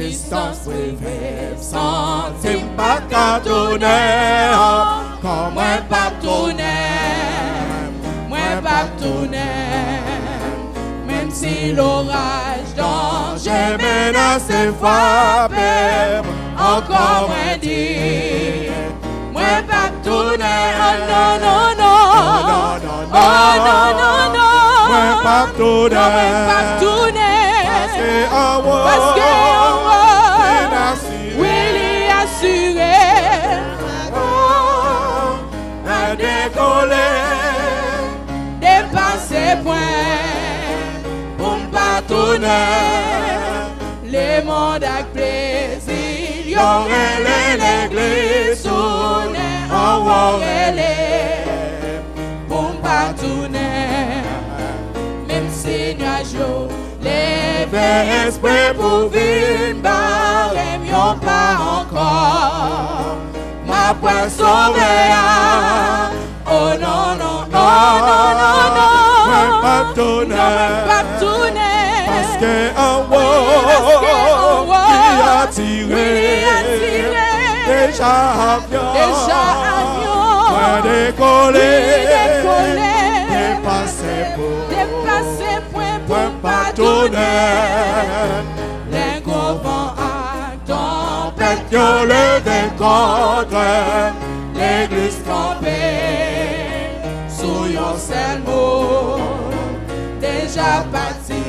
distance privée, sentim pas qu'à tourner, comme moi pas tourner, même si l'orage danger menace et frappe, encore moins dit, moi pas tourner, oh non, non, non, oh non, non, non, moi pas tourner, parce que en haut, oui, il est assuré, à décoller, dépasser point, pour ne pas tourner, les mondes avec plaisir, y aurait l'église tourner, en haut, pour ne pas tourner, même si nuage les esprits pour vivre, barrer, y'ont pas encore. Ma pointe sauvée, oh non, non, non, non, non, non. Même pas tourner, parce que en haut, qui a tiré, déjà avion, décoller, dépasser point pas tourner, les gros vents à tempête, y'ont levé contre l'église campée, sous yon seul mot, déjà parti,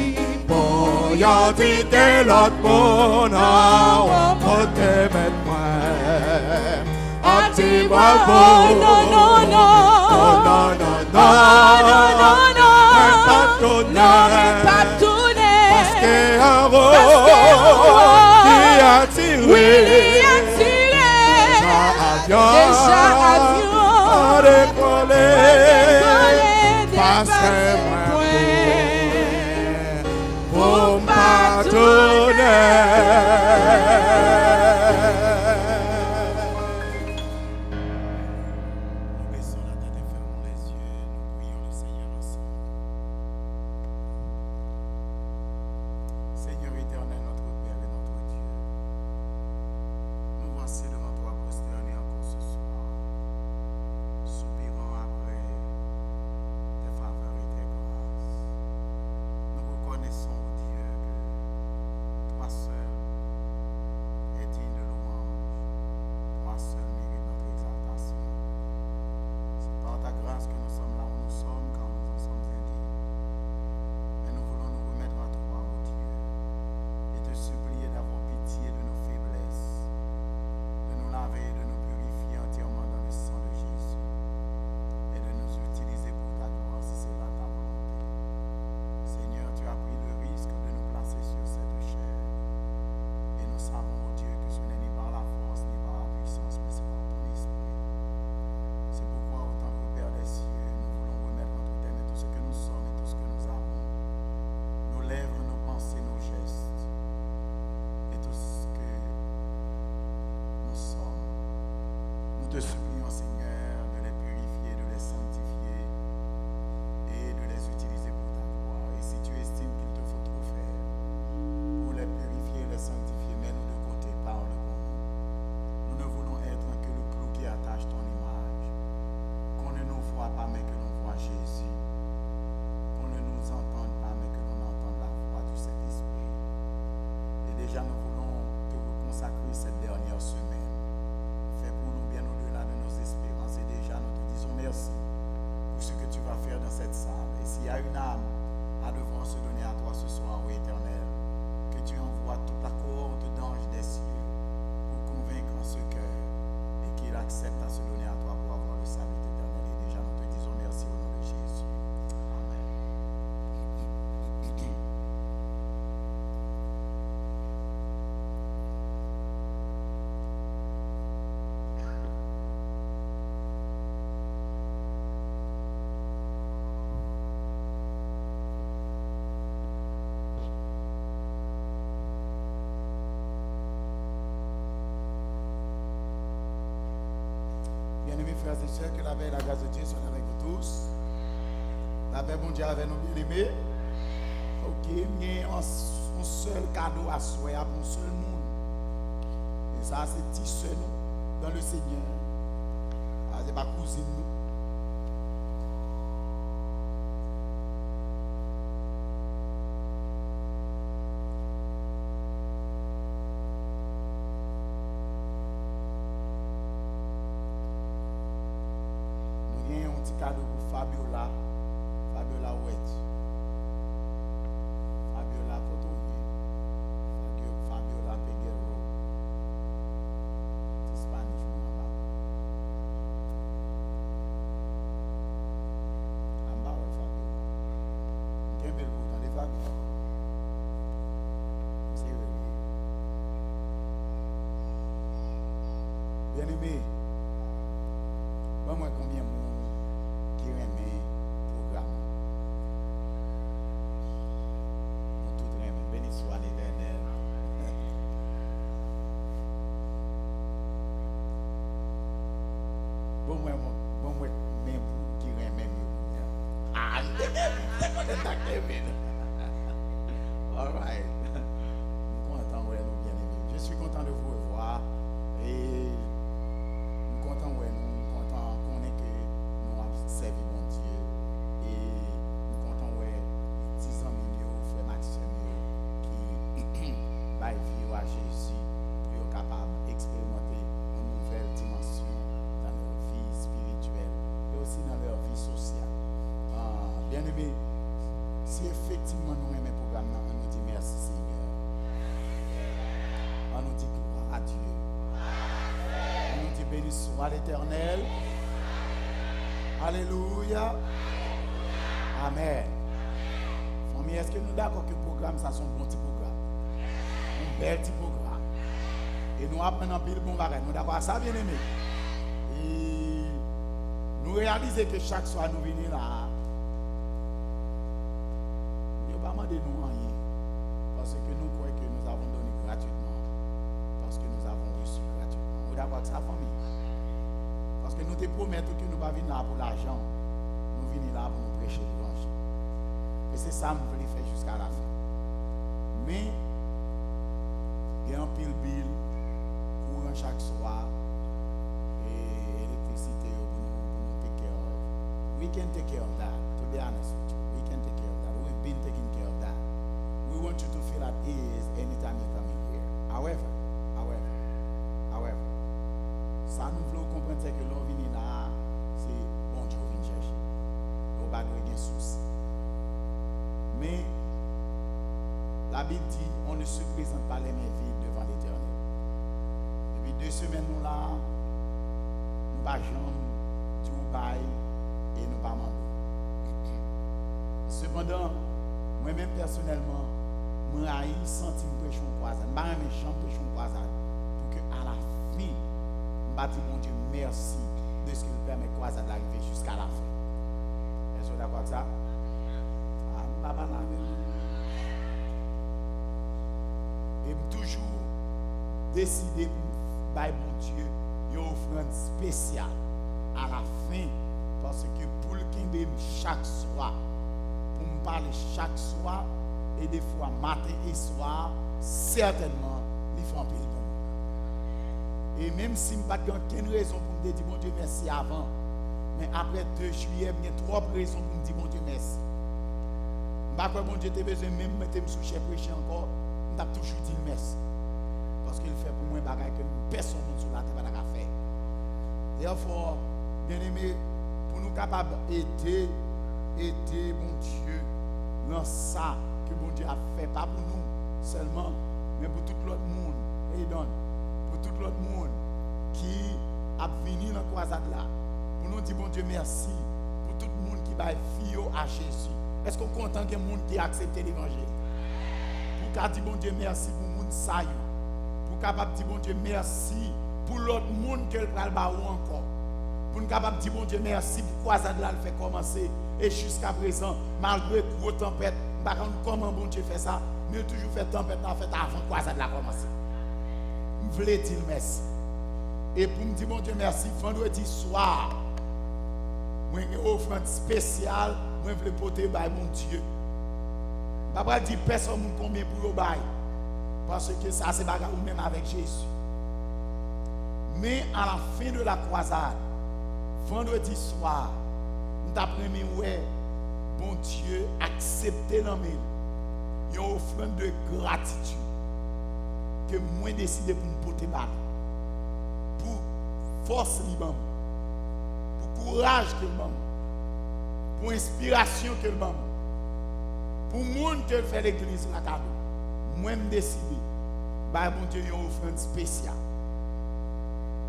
pour yon titer l'autre monde, on peut te mettre moins, un petit bravo, non, non, non, non, non, non, non, non, non, non, pas tourner, parce que un qui a tiré, déjà avion, décoller, passer point, pour pas tourner. te supplions, Seigneur, de les purifier, de les sanctifier et de les utiliser pour ta gloire. Et si tu estimes qu'il te faut trop faire pour les purifier, les sanctifier, mets-nous de côté, parle pour nous. Nous ne voulons être que le clou qui attache ton image. Qu'on ne nous voit pas, mais que l'on voit Jésus. Qu'on ne nous entende pas, mais que l'on entende la voix du Saint-Esprit. Et déjà, nous voulons te consacrer cette dernière semaine. Fais pour nous bien au-delà de nos espérances. Et déjà, nous te disons merci pour ce que tu vas faire dans cette salle. Et s'il y a une âme à devoir se donner à toi ce soir, ô Éternel, que tu envoies toute la cohorte d'anges des cieux pour convaincre ce cœur et qu'il accepte à se donner à toi pour avoir le salut éternel. Et déjà, nous te disons merci au nom de Jésus. Amen. Bien-aimés frères et sœurs, que la paix et la grâce de Dieu soient avec vous tous. La paix, bon Dieu, avec nous bien-aimés. Ok, il y a un seul cadeau à soi, pour un seul monde. Et ça, c'est petit seul dans le Seigneur. Ce n'est pas cousine nous. Nous avons un petit cadeau pour Fabiola. Fabiola Wedge. Fabiola Cotonnier. Fabiola Peguero. C'est Spanish, mon là-bas. En bas, Fabiola. Quel bel bout, dans les Fabiola. C'est vrai. Bien aimé, moi combien de monde qui aime le programme. Nous tous aimons, béni soit l'Éternel. Bon moi mais qui aime mieux. Ah, c'est content Kevin. All right. Nous content ouais nous bien aimés. Je suis content de vous revoir et nous content ouais nous content qu'on est que nous avons servi mon Dieu et nous comptons ouais 10 ans frère Maxime qui va vivre à Jésus pour être capable d'expérimenter une nouvelle dimension dans leur vie spirituelle et aussi dans leur vie sociale. Bien aimé, si effectivement nous aimons le programme, on nous dit merci Seigneur. On nous dit gloire à Dieu. On nous dit béni soit l'Éternel. Alléluia. Amen. Famille, est-ce que nous sommes d'accord que le programme, ça c'est un bon petit programme? Un bel petit programme. Et nous apprenons un peu le bon bagage. Nous sommes d'accord à ça, bien aimé. Et nous réalisons que chaque soir nous venons là. Nous ne pas demander nous rien. Parce que nous croyons que nous avons donné gratuitement. Parce que nous avons reçu gratuitement. Nous sommes d'accord avec ça, famille? Parce que nous te promettons que nous ne venons pas venir là pour l'argent. Nous venons là pour nous prêcher l'évangile. Et c'est ça que nous voulons faire jusqu'à la fin. Mais, il y a un pile bill, courant chaque soir, et électricité pour nous take care of. We can take care of that, to be honest with you. We can take care of that. We've been taking care of that. We want you to feel at ease anytime you come in here. However, ça nous voulons comprendre que l'on vient là, c'est bon Dieu vient chercher. On va avoir des soucis. Mais la Bible dit, on ne se présente pas les mains vides devant l'Éternel. Depuis 2 semaines, nous là, nous pas jamais tout bail et nous pas mandé. Cependant, moi-même personnellement, moi j'ai senti me prêcher une croisade. Je n'ai jamais prêché une croisade pour que à la fin, je dis mon Dieu merci de ce qu'il permet la croisade d'arriver jusqu'à la fin. Est-ce que vous êtes d'accord avec ça? Ah, je ne pas là. Et toujours décider pour mon Dieu une offrande spéciale à la fin parce que pour le kingdom chaque soir, pour me parler chaque soir et des fois matin et soir, certainement, il faut en payer. Et même si je n'ai pas aucune raison pour me dire bon Dieu merci avant, mais après 2 juillet, il y a 3 raisons pour me dire bon Dieu merci. Je ne sais pas bon Dieu a besoin même de me sous chef prêcher encore, je vais toujours dire merci. Parce qu'il fait pour moi des choses que personne sur la terre n'a fait. Therefore, bien aimé, pour nous capables d'aider bon Dieu dans ça que bon Dieu a fait, pas pour nous seulement, mais pour tout l'autre monde. Et donc, pour tout l'autre monde qui a venu dans la croisade là, pour nous dire bon Dieu merci, pour tout le monde qui va fier à Jésus. Est-ce qu'on est content qu'il y ait des gens qui a accepté l'évangile? Pour dire bon Dieu merci pour le monde saillot. Pour capable dire bon Dieu merci pour l'autre monde qui va le battre encore. Pour capable dire bon Dieu merci pour croisade là le fait commencer et jusqu'à présent malgré gros tempête, par contre comment bon Dieu fait ça, mais toujours fait tempête en fait avant croisade là commencer. Je voulais dire merci. Et pour me dire bon Dieu merci, vendredi soir, moi j'ai une offrande spéciale, moi je voulais porter par mon Dieu. Je ne vais pas dire personne combien pour le bail. Parce que ça, c'est bagarre ou même avec Jésus. Mais à la fin de la croisade, vendredi soir, nous apprenons ouais, bon Dieu accepté dans une offrande de gratitude que moi décidé pour me porter mal, pour force libre, pour courage que le moment, pour inspiration que le moment, pour le monde que fait l'église la cadeau. Moi me décidé, bah bon Dieu une offrande spéciale.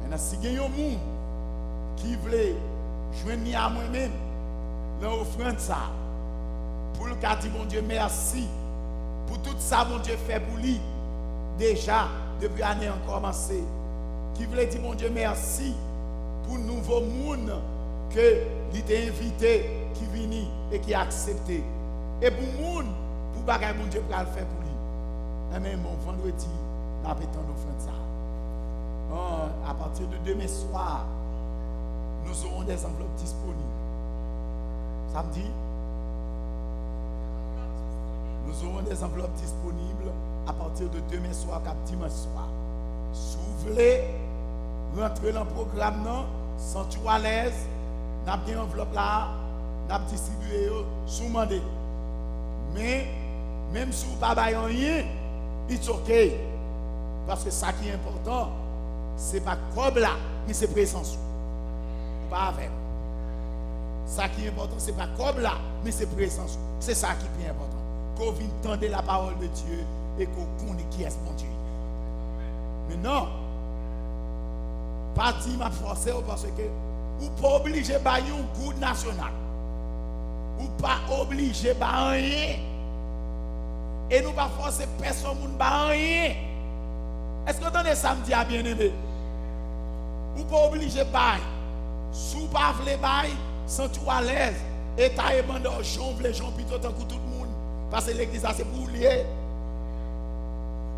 Maintenant si il y a un monde qui veut joindre à moi-même l'offrande ça pour le cas dire bon Dieu merci pour tout ça bon Dieu fait pour lui déjà depuis l'année encore commencé qui veut dire bon Dieu merci pour le nouveau monde que il t'a invité qui vient et qui a accepté et pour le monde pour bagaille bon Dieu pour le faire pour lui et même bon vendredi n'a pas tant d'offrande ça à partir de demain soir nous aurons des enveloppes disponibles. Samedi, nous aurons des enveloppes disponibles à partir de demain soir, cap dimanche soir. Si vous voulez rentrer dans le programme, sans tout à l'aise, nous avons des enveloppes là, nous avons distribué sous mandé. Mais, même si vous n'avez pas rien, it's okay. Parce que ça qui est important, ce n'est pas comme là, mais c'est présence. Pas avec. Ça qui est important, ce n'est pas comme là, mais c'est présence. C'est ça qui est important. Qu'on vienne entendre la parole de Dieu et qu'on connaisse qui est mon Dieu. Mais non, parti m'a forcé parce que ou pas obligé de faire un goût national. Ou pas obligé de faire rien. Et nous pas forcer personne de faire rien. Est-ce que vous entendez samedi à bien aimé? Ou pas obligé de faire. Sous pas vle bay, sans tout à l'aise, et ta et bande d'argent, les gens plutôt tant que tout le monde. Parce que l'église c'est pour lier.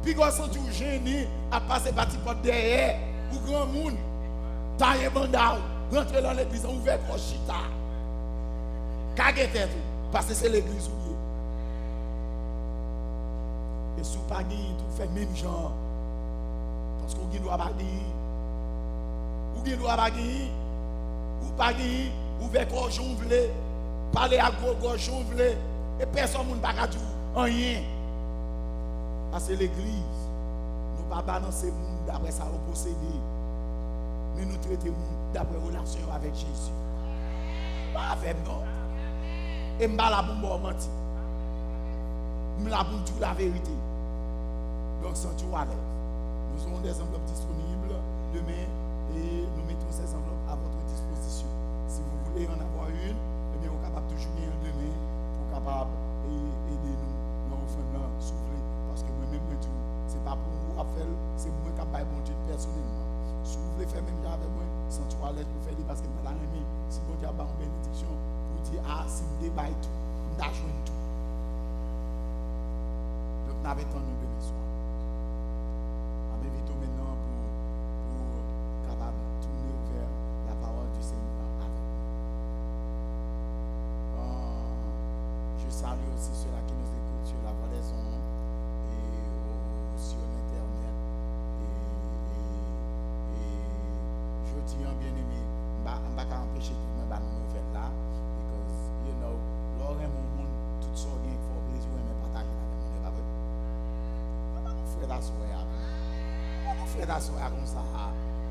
Puis quand sont tout gêné à passer par petit porte derrière, ou grand monde, ta et bande rentrer dans l'église, ouvert pour chita. Kagete tout, parce que c'est l'église où et sous pas tout fait même genre. Parce qu'on doit pas dire, ou doit pas dire. Ou pas gagner, ou vers gorge on veut, parler à gorge on veut, et personne ne va dire rien. Parce que l'église, nous ne pouvons pas balancer le monde d'après ça au possédé, mais nous traitons le monde d'après relation avec Jésus. Pas avec non. Et je ne vais pas mentir. Je vais pas dire la vérité. Donc, sans tout à l'aise. Nous aurons des enveloppes disponibles demain et nous mettons ces enveloppes à votre disposition. Si vous voulez en avoir une, eh bien, vous êtes capable de jouer un demain pour capable aider nous dans l'offrande souffler. Parce que moi-même, ce n'est pas pour vous à faire, c'est moi qui vais bon Dieu personnellement. Si vous voulez faire même avec moi, sans tout à l'aise, vous faites parce que je vais l'aimer. Si vous avez une bénédiction, vous dites, ah, si je débaille tout, je vais jouer tout. Donc, nous avons temps demain soir. On m'invite maintenant pour capable tourner vers la parole du Seigneur avec nous. Je salue aussi ceux-là qui nous écoutent sur la voie des ondes et sur l'internet. Et je dis bien aimé, je ne vais pas empêcher tout le monde de nous faire là, because you know, l'or est mon monde, tout ça bien qu'il faut plaisir mais partager avec nous. Nous frères d'assoir. Nous frères d'assoir comme ça.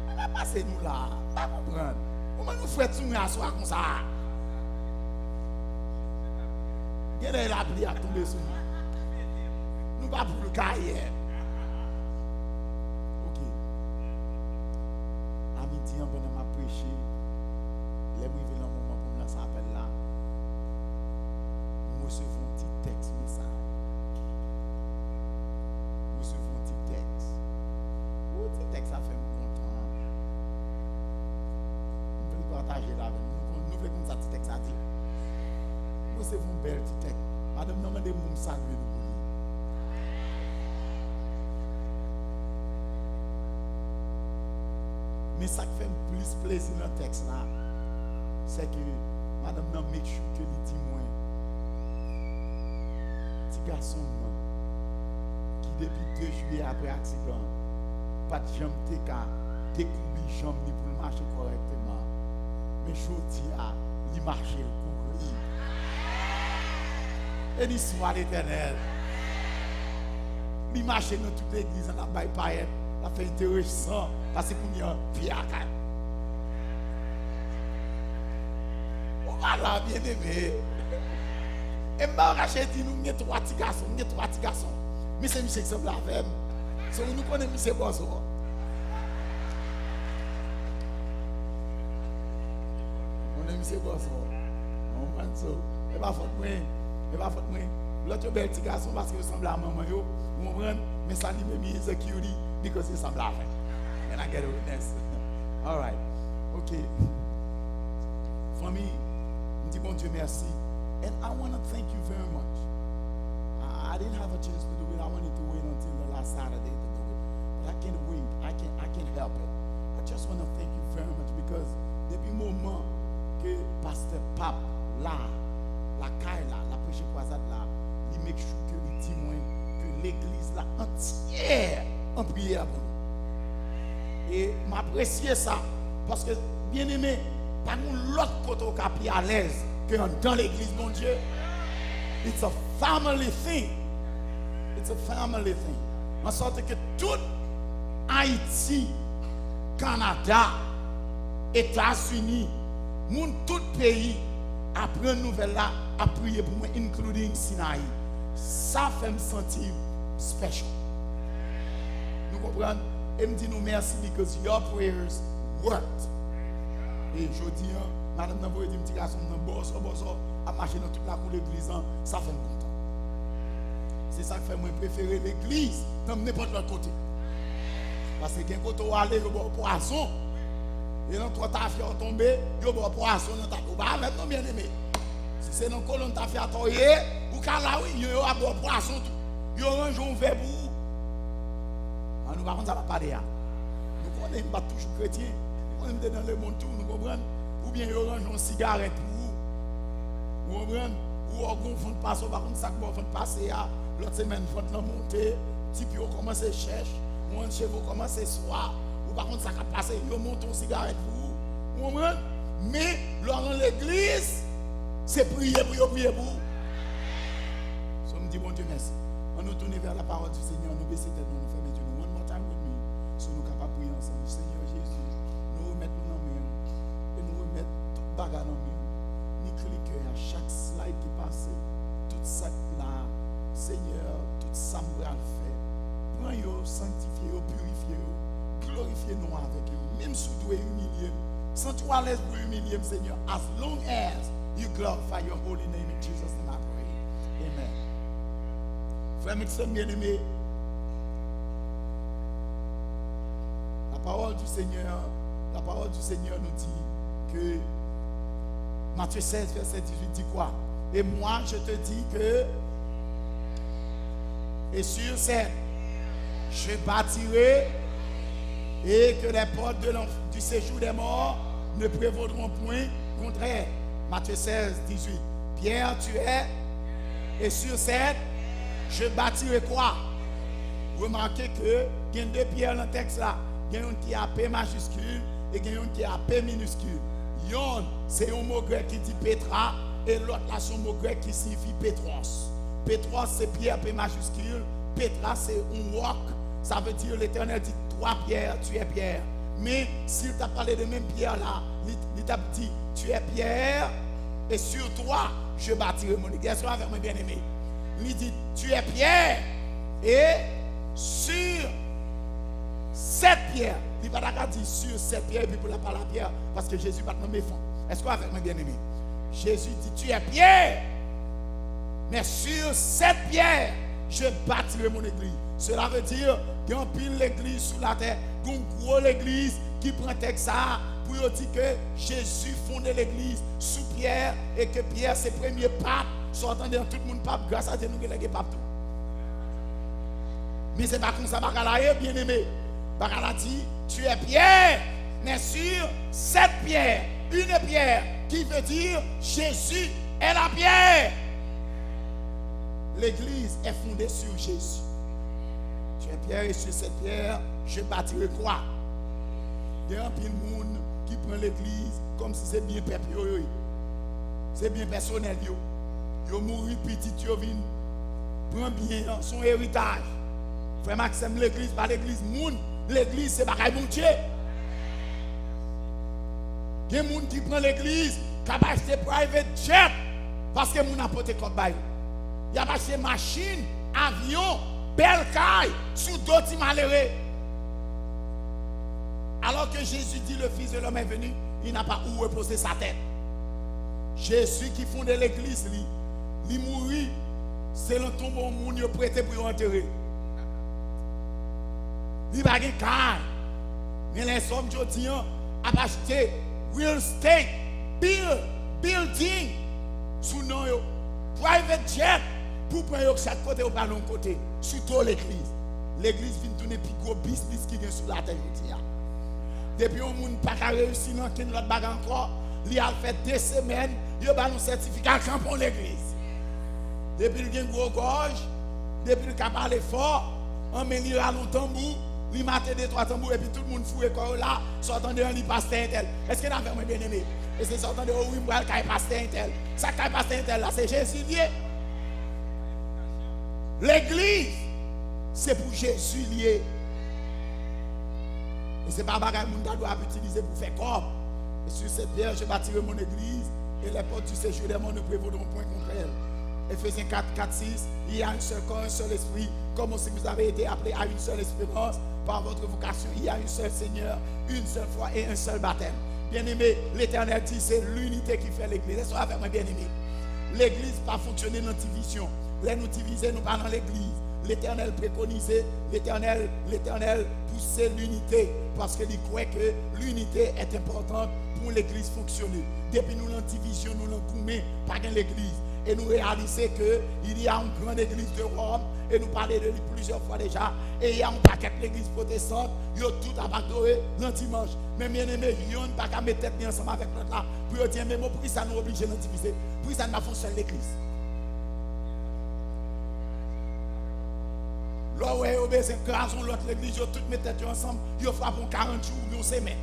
On va passer nous là, pas comprendre. Comment nous frères nous assoir comme ça? Quelle est la pluie à tomber sur nous? Nous pas pour le carrière. Ok. À midi, pendant ma prêcher, les arrivés dans le moment pour nous s'appelle là. Nous recevons un petit texte, message. Nous recevons un petit texte. Un petit texte, ça fait content. Nous voulons partager là avec nous. Nous voulons comme ça, petit texte à dire. Nous recevons un bel petit texte. Madame, nous demandons de nous saluer. Mais ça qui fait plus plaisir dans le texte là, c'est que madame n'a make sure que les témoins, petit garçon qui depuis juillet après l'accident, pas de jambe qu'à découvrir jambe ni pour marcher correctement. Mais je dis à lui marcher le couvrir. Et l'histoire éternelle. Lui marcher dans toute l'église en la baille paillette, ça fait intéressant parce que pour nous Pierre. On va là bien aimé. Et m'a racheté dit nous avons trois petits garçons, mais c'est monsieur qui semble avec. So nous connaissons monsieur Bosso. On est monsieur Bosso. On prend ça. Et pas faute moi. L'autre bel petit garçon parce qu'il ressemble à maman yo. Vous comprenez? Mais ça lui met insecurity because he ressemble à elle. And I get a witness. All right. Okay. Famille, je dis bon Dieu merci. And I want to thank you very much. I didn't have a chance to do it. I wanted to wait until the last Saturday to do it. But I can't wait. I can't help it. I just want to thank you very much because depuis le moment que Pasteur Pape là, la caille là, la prêche croisade là, il make sure que les témoins, que l'église là entière en prière pour nous. Et m'apprécier ça parce que bien aimé, pas nous l'autre côté au capi à l'aise que dans l'église, mon Dieu. It's a family thing. It's a family thing. En sorte que tout Haïti, Canada, États-Unis, tout pays apprend une nouvelle là, à prier pour moi, including Sinaï. Ça fait me sentir special. Nous comprenons? Et me dit nous merci because your prayers worked. Et je dis, madame n'a pas dit petit garçon dans bosso à marcher dans toute la cour de l'église, ça fait me content. C'est ça qui fait moi préférer l'église dans n'importe quel côté. Parce que quand côté où aller, il y a un poisson. Et dans trois tafia tombé, il y a un poisson dans ta peau. Bah, même non bien aimé. Si c'est dans colonne tafia tombé, ou quand là oui, il y a un poisson tout. Il y a un jour vert pour vous. Nous par contre ça va pas dire. Nous connaissons pas toujours chrétien. On est dans le monde tout, nous comprenons. Ou bien il orange une cigarette pour vous. Vous comprenez? Ou on fond passer, par contre, ça va passer à l'autre semaine, font la montée, type yo commence à chercher, ou un chevaux commence à soir, ou par contre ça va passer, yo monte une cigarette pour vous. Vous comprenez? Mais dans l'église, c'est prier pour vous, prier pour vous. So me dit bon Dieu merci. On nous tourne vers la parole du Seigneur, nous baisser tête, nous faire Dieu. One more time with me, so nous capables de prier ensemble. Seigneur Jésus, nous remettons dans main et nous remettons toute bagarre dans main. Ni cliquer à chaque slide qui passe, tout ça là, Seigneur, tout ça nous a fait. Prends-yo, sanctifiez-yo, purifiez-yo, glorifiez-nous avec eux. Même si vous devez humilier, sens-tu à l'aise pour humilier, Seigneur, as long as you glorify your holy name in Jesus' name I pray. Amen. Frères et sœurs bien-aimés, la parole du Seigneur nous dit que Matthieu 16, verset 18 dit quoi? Et moi, je te dis que, et sur cette, je bâtirai, et que les portes du séjour des morts ne prévaudront point contre elle. Matthieu 16, 18. Pierre, tu es, et sur cette, je bâtirai quoi? Remarquez que, il y a deux pierres dans le texte là. Il y a une qui a P majuscule, et il y a une qui a P minuscule. Yon, c'est un mot grec qui dit Petra, et l'autre là, c'est un mot grec qui signifie Petros. Petros, c'est pierre P majuscule. Petra, c'est un roc. Ça veut dire l'Éternel dit, toi Pierre, tu es Pierre. Mais s'il t'a parlé de même pierre là, il t'a dit, tu es Pierre, et sur toi, je bâtirai mon église. Est-ce avec moi bien aimé? Il dit, tu es Pierre, et sur cette pierre. Il ne va pas dire sur cette pierre, puis pour la parole à pierre, parce que Jésus va te nommer fond. Est-ce que avec moi bien aimé? Jésus dit, tu es pierre, mais sur cette pierre, je bâtirai mon église. Cela veut dire qu'il y a un pile l'église sous la terre, qu'il y a une grosse église qui prend texte ça pour dire que Jésus fondait l'église sous Pierre et que Pierre c'est le premier pape. Sortant de tout le monde pape, grâce à Dieu, nous avons pape tout. Mais c'est pas comme ça, Bakala bien aimé. Bakala dit, tu es Pierre, mais sur cette pierre, une pierre qui veut dire Jésus est la pierre. L'église est fondée sur Jésus. Tu Pierre, et sur cette pierre, je bâtirai quoi? Il y a un peu de monde qui prend l'église comme si c'est bien peuple. C'est bien personnel. Yo mourir petit, yo vient prend bien son héritage. Frère Maxime, l'église, pas l'église. L'église, c'est pas mon Dieu. Il y a des gens qui prennent l'église, qui a acheté private jet, parce que mon apporté comme bail. Il a acheté machine, avion, belle caille, sous d'autres malheureux. Alors que Jésus dit le Fils de l'homme est venu, il n'a pas où reposer sa tête. Jésus qui fonde l'église, il mourit, c'est le tombeau où il est prêté pour enterrer. Il va gagner car. Mais les hommes aujourd'hui ont acheté real estate, building, sous nom, private jet, pour prendre chaque côté ou pas l'autre côté, surtout l'église. L'église vient tourner plus gros business qui est sur la terre. Depuis un monde pas réussi dans une autre bague encore, il a fait 2 semaines, il a un certificat pour l'église. Depuis qu'il a une grosse gorge, depuis qu'il a parlé fort, on met il a un tambour, il m'a des 3 tambours et puis tout le monde fouille quoi là, sortant de un pasteur tel. Est-ce qu'il a fait moi bien aimé? Et c'est sortant de oui, moi le pasteur tel. Ça qui pasteur tel là, c'est Jésus lié. L'église, c'est pour Jésus lié. Et ce n'est pas bagaille que doit utiliser pour faire corps. Et sur cette pierre, je bâtirai mon église et les portes du séjour des morts ne prévaudront point contre elle. Ephésiens 4, 4, 6, il y a un seul corps, un seul esprit, comme aussi vous avez été appelés à une seule espérance par votre vocation. Il y a un seul Seigneur, une seule foi et un seul baptême. Bien-aimé, l'Éternel dit c'est l'unité qui fait l'église. Est-ce que vous avez bien-aimé? L'église pas fonctionner dans la division. Les nous diviser, nous pas dans l'église. L'Éternel préconisait, l'Éternel poussait l'unité parce qu'il croit que l'unité est importante pour l'église fonctionner. Depuis nous l'avons division, nous l'avons coupé par l'église. Et nous réalisons qu'il y a une grande église de Rome, et nous parlons de lui plusieurs fois déjà, et il y a un paquet d'églises protestantes, ils ont tout abandonné le dimanche. Mais bien aimé, ils n'ont pas qu'à mettre tête ensemble avec l'autre là, pour dire, mais pourquoi ça nous oblige à nous diviser? Pourquoi ça ne fonctionne l'église? Là où ils besoin de grâce, l'autre l'église, ils ont toutes mis tête ensemble, ils ont frappé 40 jours, ils ont semaine.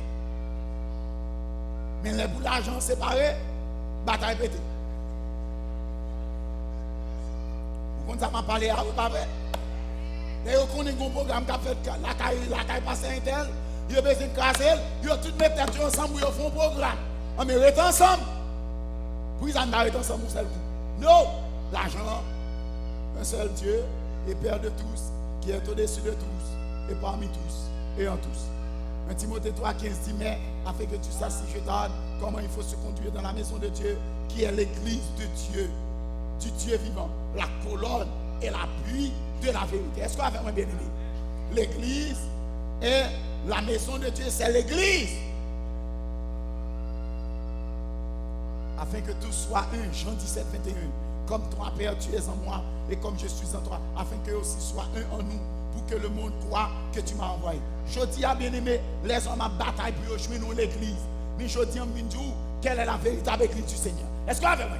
Mais les bouts d'argent séparés, bataille pétée. Quand ça m'a parlé à vous, pas vrai? Et vous connaissez un programme qui a fait la caille passe un tel, ils ont besoin de casser, ils ont tout mis tête ensemble, ils font un programme. On met rester ensemble. Puis ils ont arrêté ensemble un seul coup. Non, l'argent, un seul Dieu, et Père de tous, qui est au-dessus de tous, et parmi tous, et en tous. 1 Timothée 3, 15 dit, mais afin que tu saches si je t'aide, comment il faut se conduire dans la maison de Dieu, qui est l'église de Dieu, du Dieu vivant, la colonne et l'appui de la vérité. Est-ce qu'on a vraiment bien aimé? L'église et la maison de Dieu, c'est l'église. Afin que tout soit un, Jean 17, 21. Comme toi, Père, tu es en moi, et comme je suis en toi, afin que aussi soit un en nous, pour que le monde croit que tu m'as envoyé. Je dis à bien-aimé, les hommes en bataille pour jouer dans l'église. Mais je dis à Mindou, quelle est la véritable église du Seigneur? Est-ce qu'on a vraiment?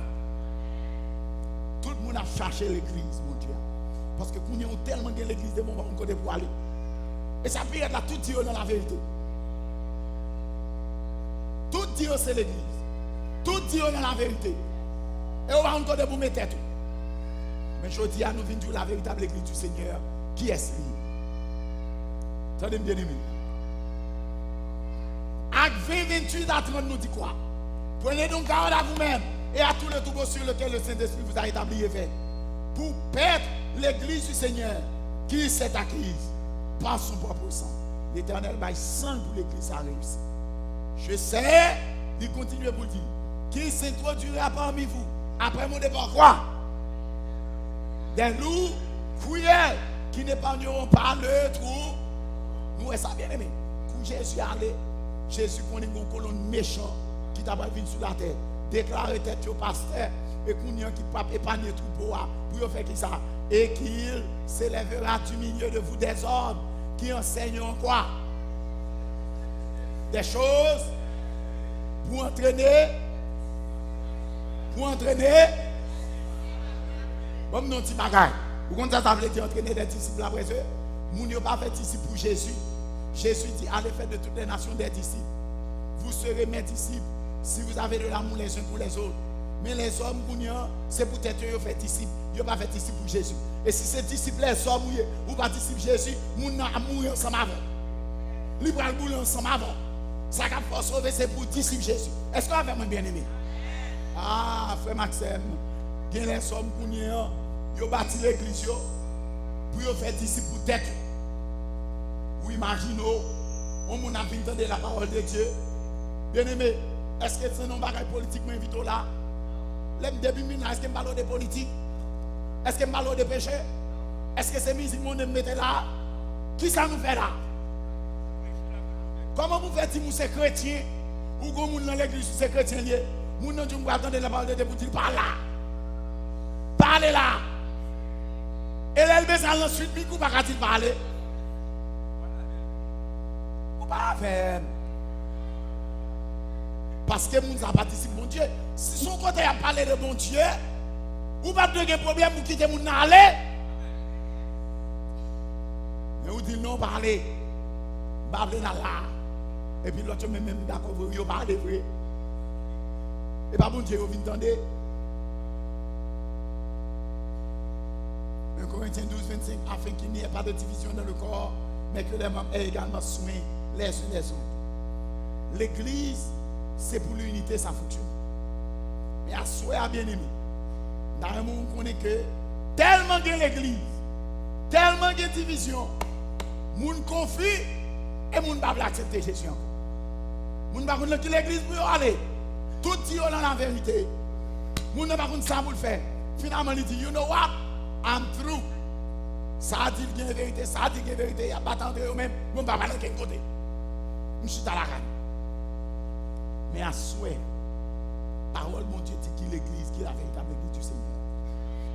Tout le monde a cherché l'église, mon Dieu. Parce que nous avons tellement de l'église de moment qu'on pour aller. Et ça peut être là, tout Dieu dans la vérité. Tout Dieu, c'est l'église. Tout Dieu dans la vérité. Et on va encore de vous mettre tout. Mais je dis à nous venir la véritable église du Seigneur, qui est liée. Attendez bien aimé. Acte 20, 28 à 30 nous dit quoi? Prenez donc garde à vous-même et à tous les troupeaux sur lesquels le Saint-Esprit vous a établi et fait, pour perdre l'église du Seigneur qui s'est acquise par son propre sang. L'Éternel va sang pour l'église à réussir. Je sais, il continue pour dire, qui s'introduira parmi vous après mon départ quoi? Des loups cruels qui n'épargneront pas le trou. Nous, ça bien aimé. Quand Jésus est allé, Jésus connaît une colonne méchante qui t'a venir sur la terre. Déclarer tête au pasteur et qu'on y a qui peut épargner tout pour faire qui ça? Et qu'il s'élèvera du milieu de vous des hommes qui enseignent quoi? Des choses pour entraîner. Comme nos petits bagailles. Vous comprenez ça veut dire entraîner des disciples après eux? Moun yo pas fait disciples pour Jésus. Jésus dit, allez faire de toutes les nations des disciples. Vous serez mes disciples si vous avez de l'amour les uns pour les autres. Mais les hommes, c'est peut-être eux qui fait disciples. Ils n'ont pas fait disciples pour Jésus. Et si ces disciples, les hommes, ou pas disciples Jésus, moun n'a mourir ensemble avant. Ils vont mourir ensemble avant. Ça qui faut sauver, c'est pour disciples Jésus. Est-ce qu'on a vraiment bien aimé? Ah, frère Maxime, il y a les hommes qui ont bâti l'église pour faire disciples pour tête. Ou imaginez, on a entendu la parole de Dieu. Bien aimé, est-ce que c'est un bagage politique qui m'invite là? Est-ce que je parle de politique? Est-ce que je parle de péché? Est-ce que c'est musique que je mette là? Qui ça nous fait là? Comment vous faites si vous êtes chrétien? Ou que vous êtes dans l'église, vous êtes chrétien? Vous n'avez pas attendre la parole de Dieu pour dire parle là. Parlez là. Et là, elle va ensuite, vous ne pouvez pas parler. Vous ne pouvez pas faire. Parce que nous avons participé mon Dieu. Si son côté a parlé de mon Dieu, vous n'avez pas de problème pour quitter mon aller. Mais vous dites non, parlez. Parlez là. Et puis l'autre même d'accord, vous parlez vrai. Et pas bon Dieu, vous entendez. 1 Corinthiens 12, 25, afin qu'il n'y ait pas de division dans le corps, mais que les membres aient également soin les uns les autres. L'église, c'est pour l'unité, ça fonctionne. Mais à souhait, bien aimé, dans un monde qu'on est que tellement de l'église, tellement de division, moun conflit et moun pas accepter Jésus. Moun pas connaître l'église pour aller. Tout dit dans la vérité. Moun pas connaître ça pour le faire. Finalement, il dit, you know what? I'm through. Ça dit qu'il y a une vérité, ça dit qu'il y a une vérité. Il n'y a pas tant de eux-mêmes. Moun pas parler de quel côté. Je suis à la canne. Mais à souhait, parole mon Dieu dit qu'il est l'église, qui est la véritable église du Seigneur.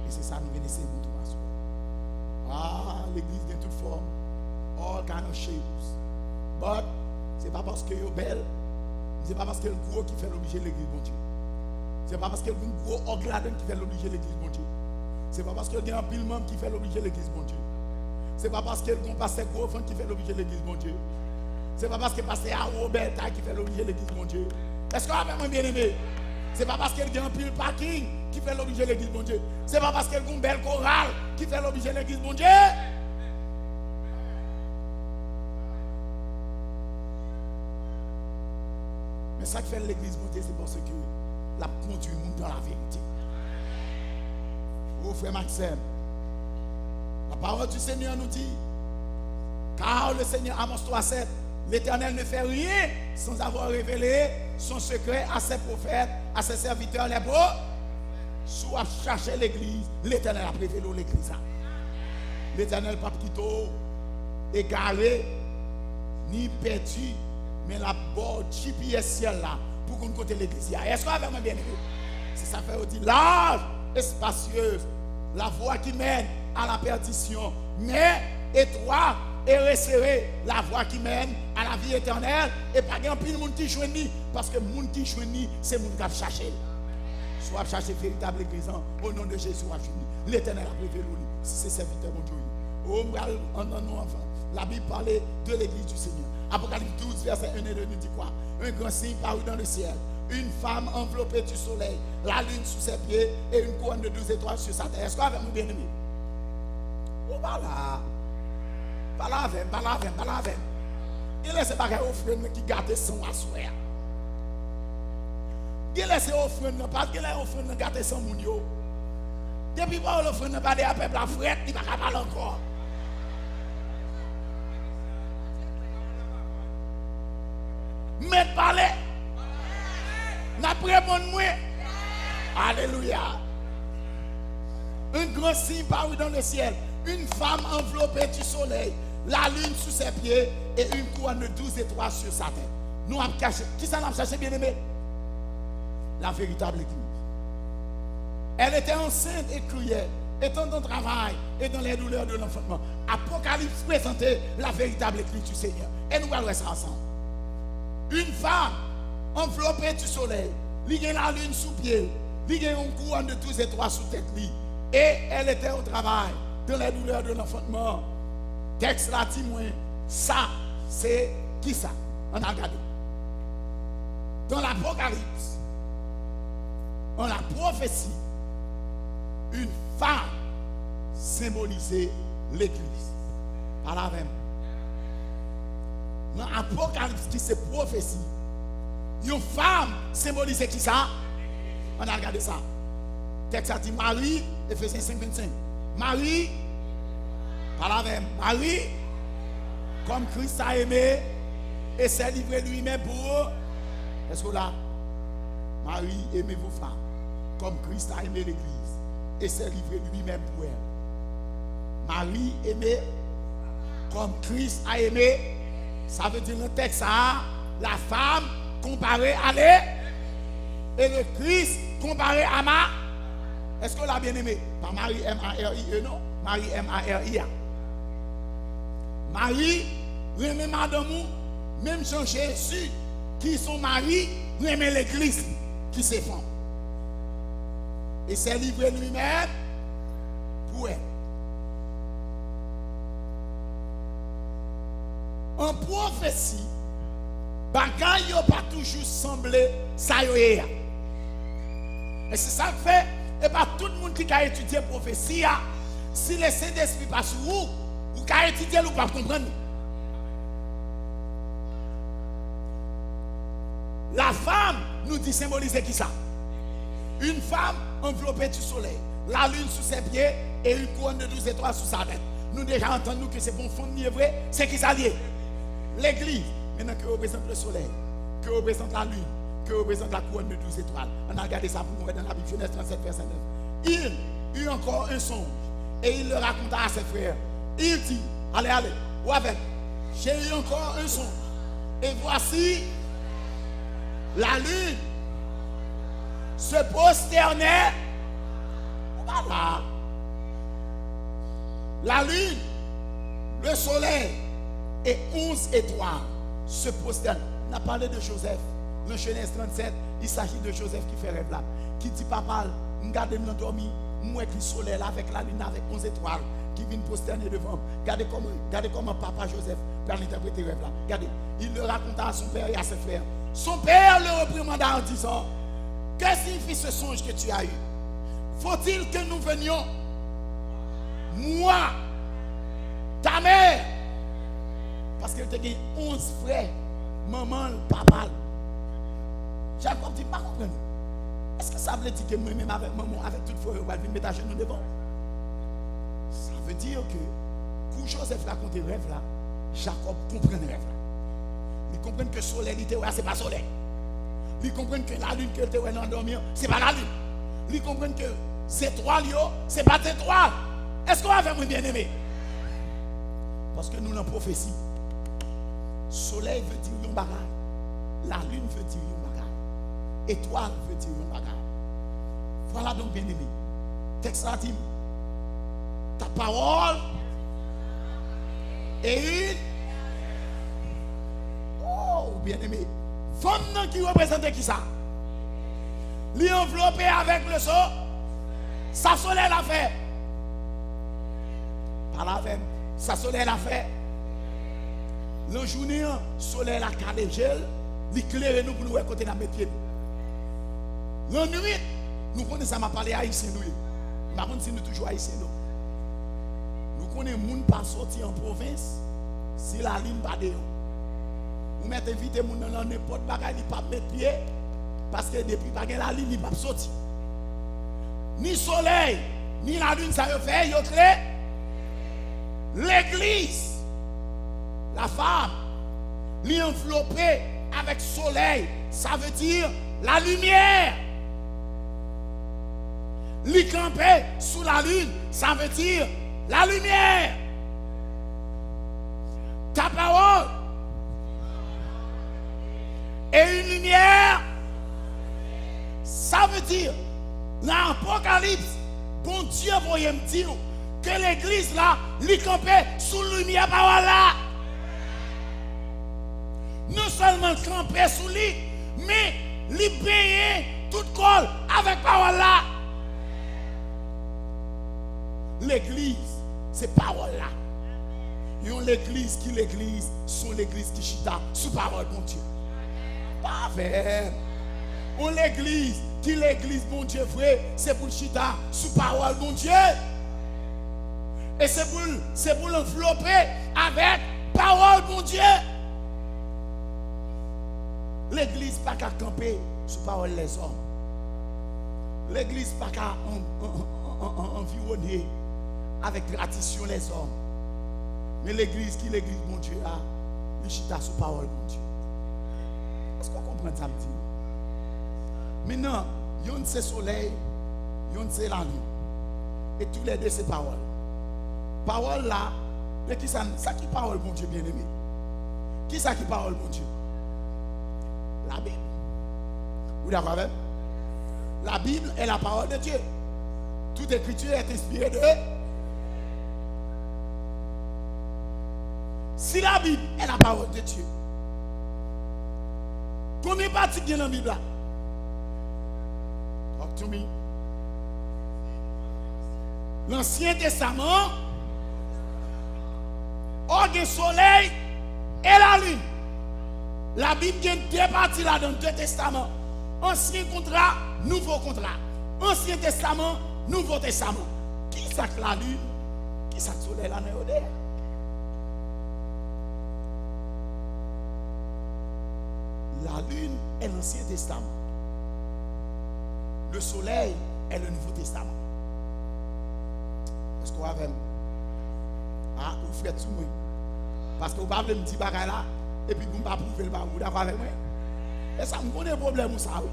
Et c'est ça nous venons essayer de tout asseoir. Ah, l'église de toute forme, all kind of shapes. But c'est pas parce qu'elle est belle, c'est pas parce qu'elle est gros qui fait l'obliger l'église mon Dieu. C'est pas parce qu'elle est un gros ogladon qui fait l'obliger l'église mon Dieu. C'est pas parce qu'elle est un pile membre qui fait l'obliger l'église mon Dieu. C'est pas parce qu'elle est un pasteur gros qui fait l'obliger l'église mon Dieu. C'est pas parce que pasteur Roberta qui fait l'obliger l'église mon Dieu. Est-ce qu'on a vraiment bien aimé? C'est pas parce qu'elle a un pile parking qui fait l'obliger l'église mon Dieu. C'est pas parce qu'elle a une belle chorale qui fait l'obliger l'église mon Dieu. Mais ça qui fait l'église mon Dieu, c'est parce que la conduit le monde dans la vérité. Oh frère Maxime, la parole du Seigneur nous dit, car le Seigneur, Amos 3:7, l'Éternel ne fait rien sans avoir révélé son secret à ses prophètes, à ses serviteurs les beaux. Soit chercher l'église, l'Éternel a révélé l'église. L'Éternel pas plutôt égaré, ni perdu, mais la bord GPS ciel là, pour qu'on côté l'église. Est-ce qu'on a vraiment bien aimé? C'est ça fait aussi large et spacieuse, la voie qui mène à la perdition, mais étroite et resserré la voie qui mène à la vie éternelle. Et pas grand pile monde qui choisit, parce que monde qui choisit, c'est monde qui a cherché. Soit chercher véritable église au nom de Jésus a fini. L'Éternel a prévu si c'est serviteur mon Dieu. La Bible parlait de l'église du Seigneur. Apocalypse 12, verset 1 et 2 nous dit quoi? Un grand signe parut dans le ciel. Une femme enveloppée du soleil, la lune sous ses pieds et une couronne de 12 étoiles sur sa tête. Est-ce qu'on avait mon bien-aimé? Oh, voilà. Pas la veine. Il laisse pas offrande qui garde son assoir. Il laisse offrande parce qu'il a offrande qui garde son mounio. Depuis pas l'offrande pas des peuple la frette, il va pas parler encore. Mais parler. N'a pas répondu moi. Alléluia. Un grand signe parut dans le ciel. Une femme enveloppée du soleil, la lune sous ses pieds et une couronne de 12 étoiles sur sa tête. Nous avons caché. Qui ça l'a cherché, bien aimé? La véritable église. Elle était enceinte et criait, étant dans le travail et dans les douleurs de l'enfantement. Apocalypse présentait la véritable église du Seigneur. Et nous allons rester ensemble. Une femme enveloppée du soleil, il a la lune sous pied, il a une couronne de 12 étoiles sous tête. Et elle était au travail, dans les douleurs de l'enfantement. Texte là dit moi, ça, c'est qui ça? On a regardé. Dans l'Apocalypse, on a prophétie, une femme symbolisait l'Église. Par la même. Dans l'Apocalypse, qui c'est prophétie, une femme symbolisait qui ça? On a regardé ça. Texte a dit Marie, Ephésiens 5:25. Marie, par la même. Marie, comme Christ a aimé et s'est livré lui-même pour eux. Est-ce que là, Marie, aimez vos femmes, comme Christ a aimé l'Église et s'est livré lui-même pour elle. Marie, aimée, comme Christ a aimé. Ça veut dire le texte, ça, la femme comparée à l'Église et le Christ comparé à ma. Est-ce que l'a bien aimé? Pas Marie M-A-R-I-E, non. Marie M-A-R-I-A. Marie, remet madame, même Jean Jésus, qui sont maris, remet l'église, qui se font. Et s'est livré lui-même pour elle. En prophétie, bagaille n'a pas toujours semblé ça y est. Et c'est ça que fait, et pas tout le monde qui a étudié la prophétie, si le Saint-Esprit passe sur vous, vous avez étudié ou pas comprendre. La femme nous dit symboliser qui ça? Une femme enveloppée du soleil, la lune sous ses pieds et une couronne de 12 étoiles sous sa tête. Nous déjà entendons que c'est bon femme ni vrai, c'est qui ça lié? L'église, maintenant que représente le soleil, que représente la lune, que représente la couronne de 12 étoiles. On a regardé ça pour nous dans la Bible, Genèse 37, verset 9. Il eut encore un songe et il le raconta à ses frères. Il dit, allez, ou avec, j'ai eu encore un songe et voici la lune se prosternait. Voilà. La lune, le soleil et 11 étoiles se prosternent. On a parlé de Joseph. Dans Genèse 37, il s'agit de Joseph qui fait rêve là. Qui dit papa, regardez nous dormir, moi avec le soleil là, avec la lune, avec 11 étoiles qui viennent prosterner devant. Regardez comment papa Joseph peut interpréter le rêve là. Regardez, il le raconta à son père et à ses frères. Son père le réprimanda en disant, que signifie ce songe que tu as eu? Faut-il que nous venions, moi, ta mère, parce qu'elle te dit 11 frères, maman, papa. Jacob dit, pas comprendre. Est-ce que ça veut dire que moi-même avec maman, avec toute fois, on va venir mettre à genoux devant? Ça veut dire que, quand Joseph raconte le rêve là, Jacob comprend le rêve là. Il comprend que le soleil, ce n'est pas le soleil. Il comprend que la lune que tu es endormir, ce n'est pas la lune. Il comprend que ces étoiles, ce n'est pas des étoiles. Est-ce qu'on va faire bien aimé? Parce que nous, dans la prophétie, soleil veut dire un bagage. La lune veut dire un bagage. Étoile veut dire un bagage. Voilà donc bien aimé. Texte là dit, ta parole est une. Oh, bien aimé. Femme qui représente qui ça? Lui enveloppé avec le sol. Sa soleil l'a fait. Par la même. Sa soleil l'a fait. Le journée, le soleil a calé gel. L'éclaire nous pour nous côté dans mes pieds. La nuit, nous connaissons ça m'a parlé haïtien nous. Par contre, si nous toujours haïtien nous connaissons les gens pas sorti en province si la ligne pas de. Vous mettez invité moun dans n'importe bagage, il pas mettre pied parce que depuis pas la ligne il pas sorti. Ni soleil, ni la lune ça fait, yo clair. L'église, la femme, li enveloppée avec soleil, ça veut dire la lumière. Li campé sous la lune, ça veut dire la lumière. Ta parole et une lumière, ça veut dire l'Apocalypse, bon Dieu voyait me dire que l'église là, lui campait sous la lumière parole là. Non seulement camper sous lui, mais lui payer toute colle avec parole là. L'église, c'est parole là. l'église qui l'église, sont l'église qui chita sous parole bon Dieu. Pas vrai. On l'église qui l'église bon Dieu vrai, c'est pour chita sous parole bon Dieu. Et c'est pour l'envelopper avec parole bon Dieu. L'église pas qu'à camper sous parole les hommes. L'église pas qu'à environner avec tradition les hommes. Mais l'église qui l'église mon Dieu a, il chita sous parole mon Dieu. Est-ce qu'on comprend ça me dit? Maintenant, yon c'est soleil, yon c'est la lune. Et tous les deux c'est parole. Parole là, mais qui ça qui parole mon Dieu bien-aimé? Qui ça qui parole mon Dieu? La Bible. Vous d'accord avec? La Bible est la parole de Dieu. Toute écriture est inspirée de eux. Si la Bible est la parole de Dieu, combien de parties il y a dans la Bible là? Talk to me. L'Ancien Testament, hors du soleil et la lune. La Bible a deux parties là dans deux testaments. Ancien contrat, nouveau contrat. Ancien Testament, Nouveau Testament. Qui ça que la lune? Qui ça que le soleil là dans le La lune est l'Ancien Testament. Le soleil est le Nouveau Testament. Est-ce qu'on va faire? Ah, vous faites tout moi. Parce que vous ne pouvez pas me dire bagay là et puis vous ne pouvez pas prouver le bagou. D'accord avec moi? Et ça me connaît un problème ou ça oui.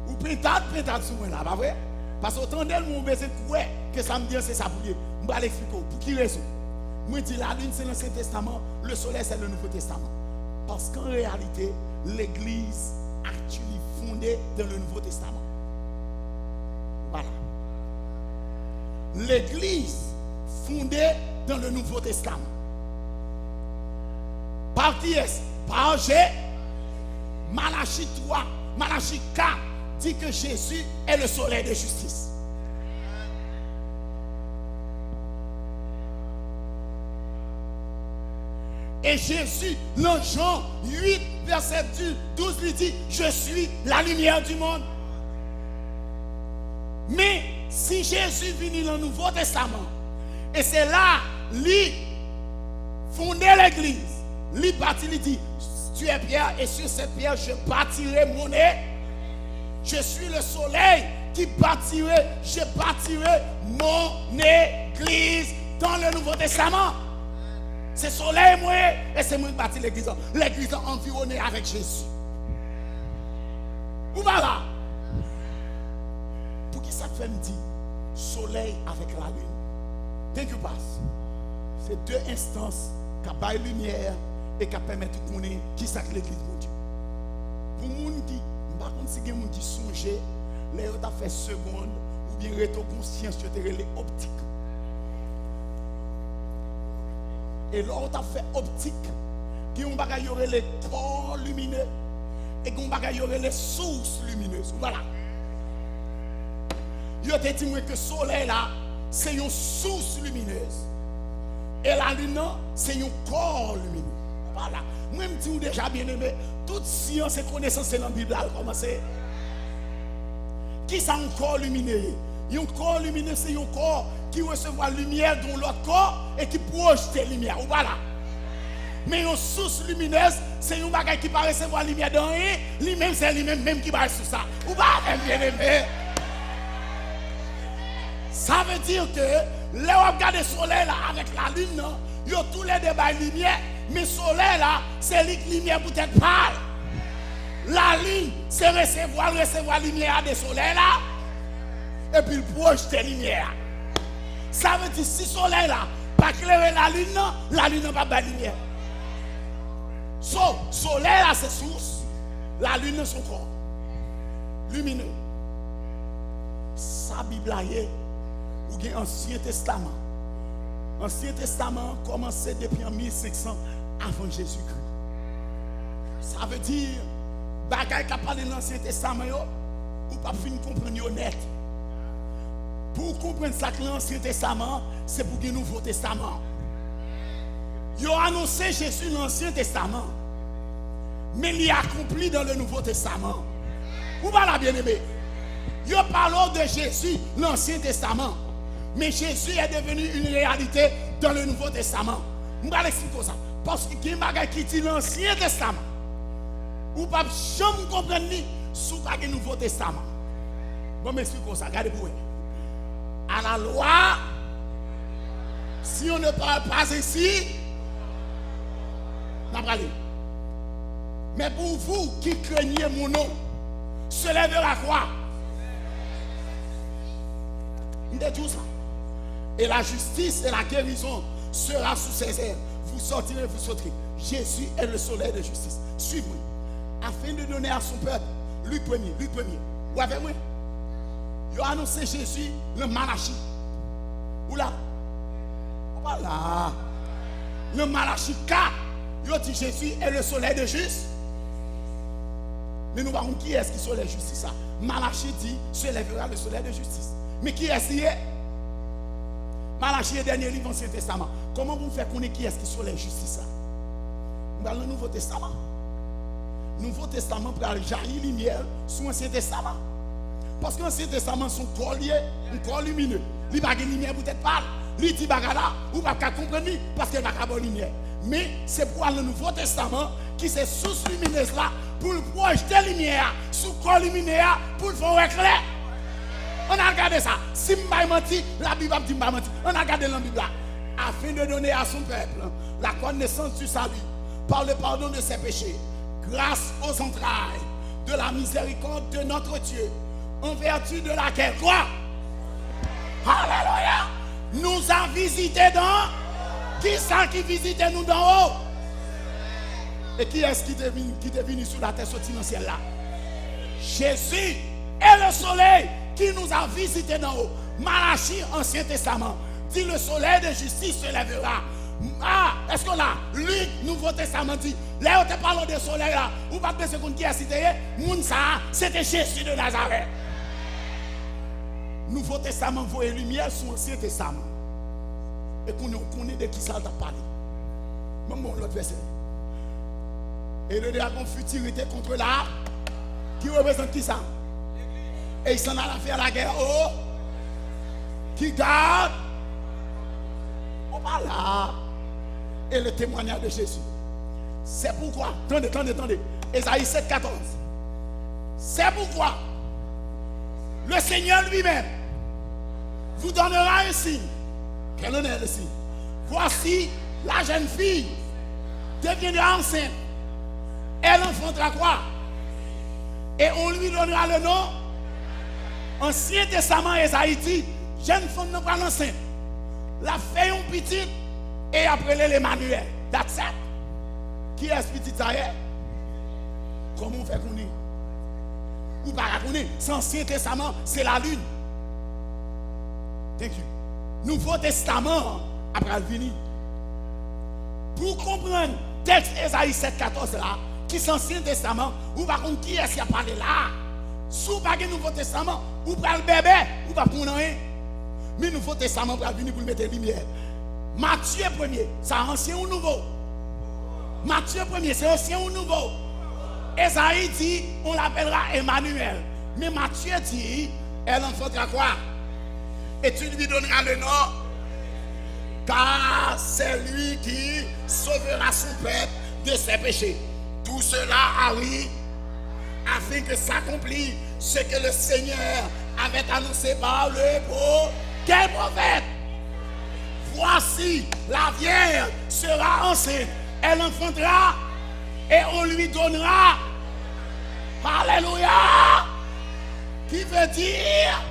Vous pétard sur moi là, pas vrai? Parce que autant d'elle mon besoin que ça me dit c'est ça pour lui. Je vais l'expliquer. Pour qui raison? Moi dis la lune c'est l'Ancien Testament, le soleil c'est le Nouveau Testament. Parce qu'en réalité, l'Église actuellement fondée dans le Nouveau Testament. Voilà. L'Église fondée dans le Nouveau Testament. Par qui est-ce? Par Jésus. Malachie 3, Malachie 4 dit que Jésus est le soleil de justice. Et Jésus, dans Jean 8, verset 12, lui dit, je suis la lumière du monde. Mais si Jésus vient dans le Nouveau Testament, et c'est là, lui, fonder l'église, lui bâtit, lui dit, tu es pierre, et sur cette pierre, je bâtirai mon nez. Je suis le soleil qui bâtirai, je bâtirai mon église dans le Nouveau Testament. C'est soleil, moi, et c'est moi qui bâtis l'église. L'église environnée avec Jésus. Où va là? Pour qui ça fait me dire soleil avec la lune? Thank you, passe. C'est deux instances qui baillent lumière et qui permettent de connaître qui ça que l'église de Dieu. Pour les gens qui, par contre, si les gens qui songent, les gens qui fait seconde ou bien réto conscience, tu es optique. Et là, on a fait optique, qui ont les corps lumineux et qui ont les sources lumineuses. Voilà. Je te dis que le soleil là, c'est une source lumineuse. Et la lune, c'est un corps lumineux. Voilà. Moi, je me dis déjà bien aimé, toute science et connaissance dans la Bible a commencé. Qui c'est un corps lumineux? Un corps lumineux, c'est un corps qui reçoit la lumière dans l'autre corps et qui projette la lumière. Voilà. Mais une source lumineuse, c'est un bagage qui va recevoir la lumière dans lui-même, c'est lui-même qui va sur ça. Ou pas, bien aimé. Ça veut dire que là, on regarde le soleil là, avec la lune, il y a tous les débats de lumière, mais le soleil là, c'est la lumière pour être pâle. La lune, c'est recevoir la lumière des soleils là, et puis il projette la lumière. Ça veut dire si le soleil là, pas éclairer la lune n'a pas de lumière. So, le soleil là, c'est source, la lune son corps. Lumineux. Sa Bible là, ou bien Ancien Testament. Ancien Testament commençait depuis en 1500 avant Jésus-Christ. Ça veut dire, bagay qui parle de l'Ancien Testament, ou pas fin comprendre net. Pour comprendre ça que l'Ancien Testament, c'est pour le Nouveau Testament. Ils ont annoncé Jésus dans l'Ancien Testament. Mais il est accompli dans le Nouveau Testament. Vous parlez bien aimé. Ils parlent de Jésus dans l'Ancien Testament. Mais Jésus est devenu une réalité dans le Nouveau Testament. Je vais expliquer ça. Parce que il y a des choses qui dit l'Ancien Testament. Vous ne pouvez jamais comprendre sous le Nouveau Testament. Bon, je vais expliquer ça. Regardez pour vous. À la loi, si on ne parle pas ici, on va parler. Mais pour vous qui craignez mon nom, se lèvera quoi? Il dit tout ça. Et la justice et la guérison sera sous ses ailes. Vous sortirez, vous sauterez. Jésus est le soleil de justice. Suivez-moi. Afin de donner à son peuple, Luc 1er. Vous avez moi? Il a annoncé Jésus, le Malachie. Où là? Voilà. Le Malachie 4. Il a dit Jésus est le soleil de justice. Mais nous voyons qui est-ce qui soleil de justice ça? Malachie dit se lèvera le soleil de justice. Mais qui est-ce qui est? Malachie est le dernier livre de l'Ancien Testament. Comment vous faites connaître qui est-ce qui soleil de justice ça? Dans le Nouveau Testament. Nouveau Testament pour jaillir lumière sur l'Ancien Testament. Parce que l'Ancien Testament sont colliers, un corps lumineux. Il n'y a pas de lumière pour être parle. Il dit bagala, ou pas comprendre parce qu'il n'y a pas de lumière. Mais c'est pour le Nouveau Testament qui c'est source lumineuse là pour projeter la lumière sous le corps lumineux pour le faire éclair. On a regardé ça. Si je ne menti, la Bible dit que je menti. On a regardé la Bible là. Afin de donner à son peuple la connaissance du salut par le pardon de ses péchés, grâce aux entrailles de la miséricorde de notre Dieu, en vertu de laquelle quoi? Alléluia! Nous a visité dans. Qui ça qui visitait nous d'en haut? Et qui est-ce qui est venu sur la terre sortie dans le ciel là? Jésus est le soleil qui nous a visités d'en haut. Malachie, Ancien Testament, dit le soleil de justice se lèvera. Ah, est-ce que là, Luc, Nouveau Testament dit, là où tu parles de soleil là, ou pas de seconde qui a cité, c'était Jésus de Nazareth. Nouveau Testament voit lumière sur l'Ancien Testament. Et qu'on connaît de qui ça t'a parlé. Même l'autre verset. Et le dragon futilité contre l'arbre qui représente qui ça? Et il s'en a faire la guerre. Oh, qui garde. Oh, voilà. Et le témoignage de Jésus. C'est pourquoi. Attendez. Ésaïe 7,14. C'est pourquoi le Seigneur lui-même vous donnera un signe. Quel honneur le signe? Voici la jeune fille deviendra enceinte. Elle enfantera quoi? Et on lui donnera le nom. Ancien Testament, Esaïe dit, jeune femme n'a pas enceinte. La fait un petit et après l'Emmanuel. That's it. Qui est ce petit ça? Comment on fait qu'on est? Ou pas qu'on est? C'est Ancien Testament, c'est la lune. Thank you. Nouveau Testament après venir. Pour comprendre texte Esaïe 7,14 là, qui est l'Ancien Testament, ou par contre qui est-ce qui a parlé là? Sous pas le Nouveau Testament, ou pas le bébé, ou pas pour rien. Mais le Nouveau Testament pour venir pour mettre lumière. Matthieu 1er, c'est ancien ou nouveau? Matthieu 1er, c'est ancien ou nouveau? Esaïe dit, on l'appellera Emmanuel. Mais Matthieu dit, elle enfantera quoi? Et tu lui donneras le nom, car c'est lui qui sauvera son peuple de ses péchés. Tout cela arrive afin que s'accomplisse ce que le Seigneur avait annoncé par le quel prophète? Voici, la Vierge sera enceinte, elle enfantera et on lui donnera. Alléluia! Qui veut dire?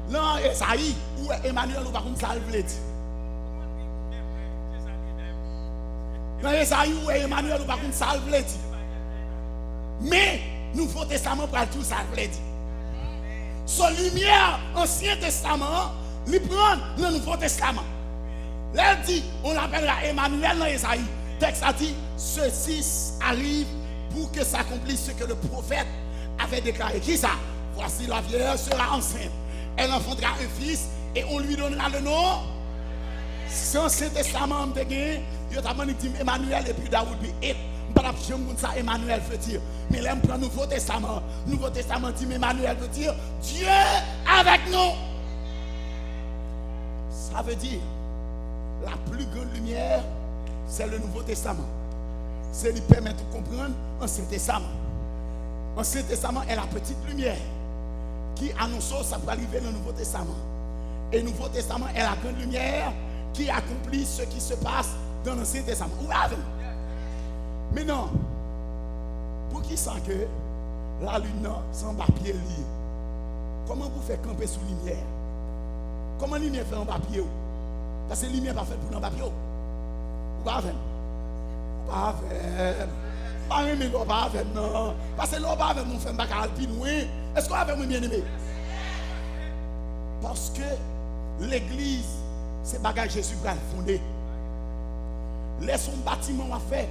Non, Esaïe ou Emmanuel ou pas comme ça le dit. Non, Esaïe ou Emmanuel ou pas comme ça le dit. Mais Nouveau Testament pour tout ça le dit. Son lumière, Ancien Testament, lui prend le Nouveau Testament. Là dit, on l'appellera Emmanuel dans Esaïe. Texte a dit, ceci arrive pour que s'accomplisse ce que le prophète avait déclaré. Qui ça? Voici la Vierge sera enceinte. Elle enfantera un fils et on lui donnera le nom. Si l'Ancien Testament me gagné, je t'ai dit Emmanuel et puis Daoud dit et pas jamais ça Emmanuel veut dire. Mais là on prend Nouveau Testament dit Emmanuel veut dire Dieu avec nous. Ça veut dire la plus grande lumière c'est le Nouveau Testament. C'est lui permettre de comprendre l'Ancien Testament. L'Ancien Testament est la petite lumière qui annonce ça pour arriver dans le Nouveau Testament. Et le Nouveau Testament est la grande lumière qui accomplit ce qui se passe dans l'Ancien Testament. Vous avez. Mais non, pour qui sent que la lune sans papier lié, comment vous faites camper sous lumière? Comment la lumière fait en papier? Parce que la lumière n'est pas faite pour un papier. Vous pas avec. Pas avec. Pas avec. Non. Parce que l'on pas avec mon frère Alpine. Est-ce qu'on a avec moi bien aimé? Parce que l'église, c'est bagage Jésus qui a fondé. Laisse son bâtiment à faire.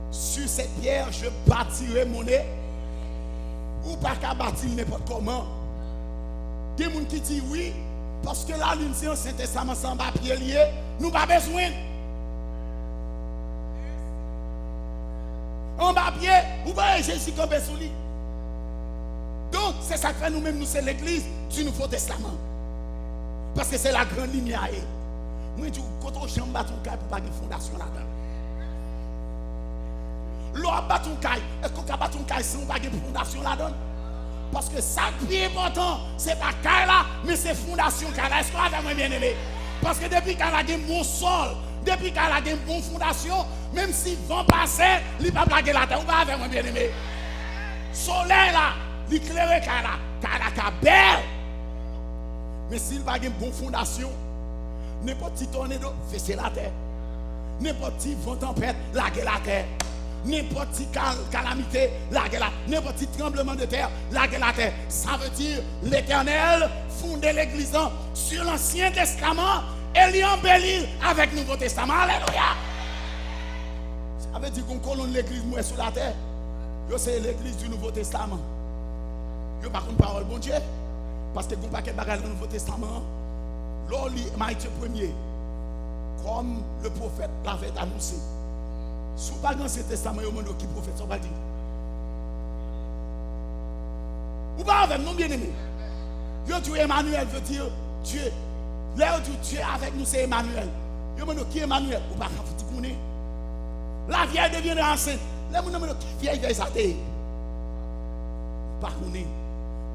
Sur cette pierre, je bâtirai mon nez. Ou pas qu'à bâtir n'importe comment. Il y a des gens qui disent oui, parce que la lune, c'est un Saint-Testament sans papier lié, nous n'avons pas besoin. En papier, vous voyez Jésus comme sous lui. Donc, c'est ça que fait nous-mêmes, nous, c'est l'église du Nouveau Testament. Parce que c'est la grande lumière. Moi, je dis, quand on chambre, on ne peut pas de fondation là-dedans. L'eau bat ton caille. Est-ce qu'on peut battre ton caille sans pas de fondation là-dedans? Parce que ça qui est important, ce n'est pas caille là, mais c'est fondation caille là. Est-ce qu'on a bien aimé? Parce que depuis qu'elle a un bon sol, depuis qu'elle a une bonne fondation, même si vent passe, il ne va pas blaguer la terre. Ou pas avec bien aimé? Soleil là, l'éclairé caille là, belle. Mais s'il n'a pas une bonne fondation, n'importe qui tornado, fesser la terre. N'importe qui vent tempête, laguer la terre. N'importe quelle calamité, la guerre, n'importe quel tremblement de terre, la terre. Ça veut dire l'Éternel fondait l'église sur l'Ancien Testament et l'embellit avec le Nouveau Testament. Alléluia. Ça veut dire qu'on colonne l'église sur la terre. C'est l'église du Nouveau Testament. Je ne pas une parole bon Dieu. Parce que qu'on paquet de bagages dans le Nouveau Testament. L'on lit Matthieu 1er. Comme le prophète l'avait annoncé. Si vous parlez dans ce testament, il y a un qui prophète, ça va dire. Vous parlez avec nous, bien aimés. Vous dites Emmanuel veut dire Dieu. Là, vous dites Dieu avec nous, c'est Emmanuel. Vous dites qui est Emmanuel? Vous parlez avec nous. La vieille deviendra enceinte. Là, vous dites qui vieille ça t'est. Vous parlez.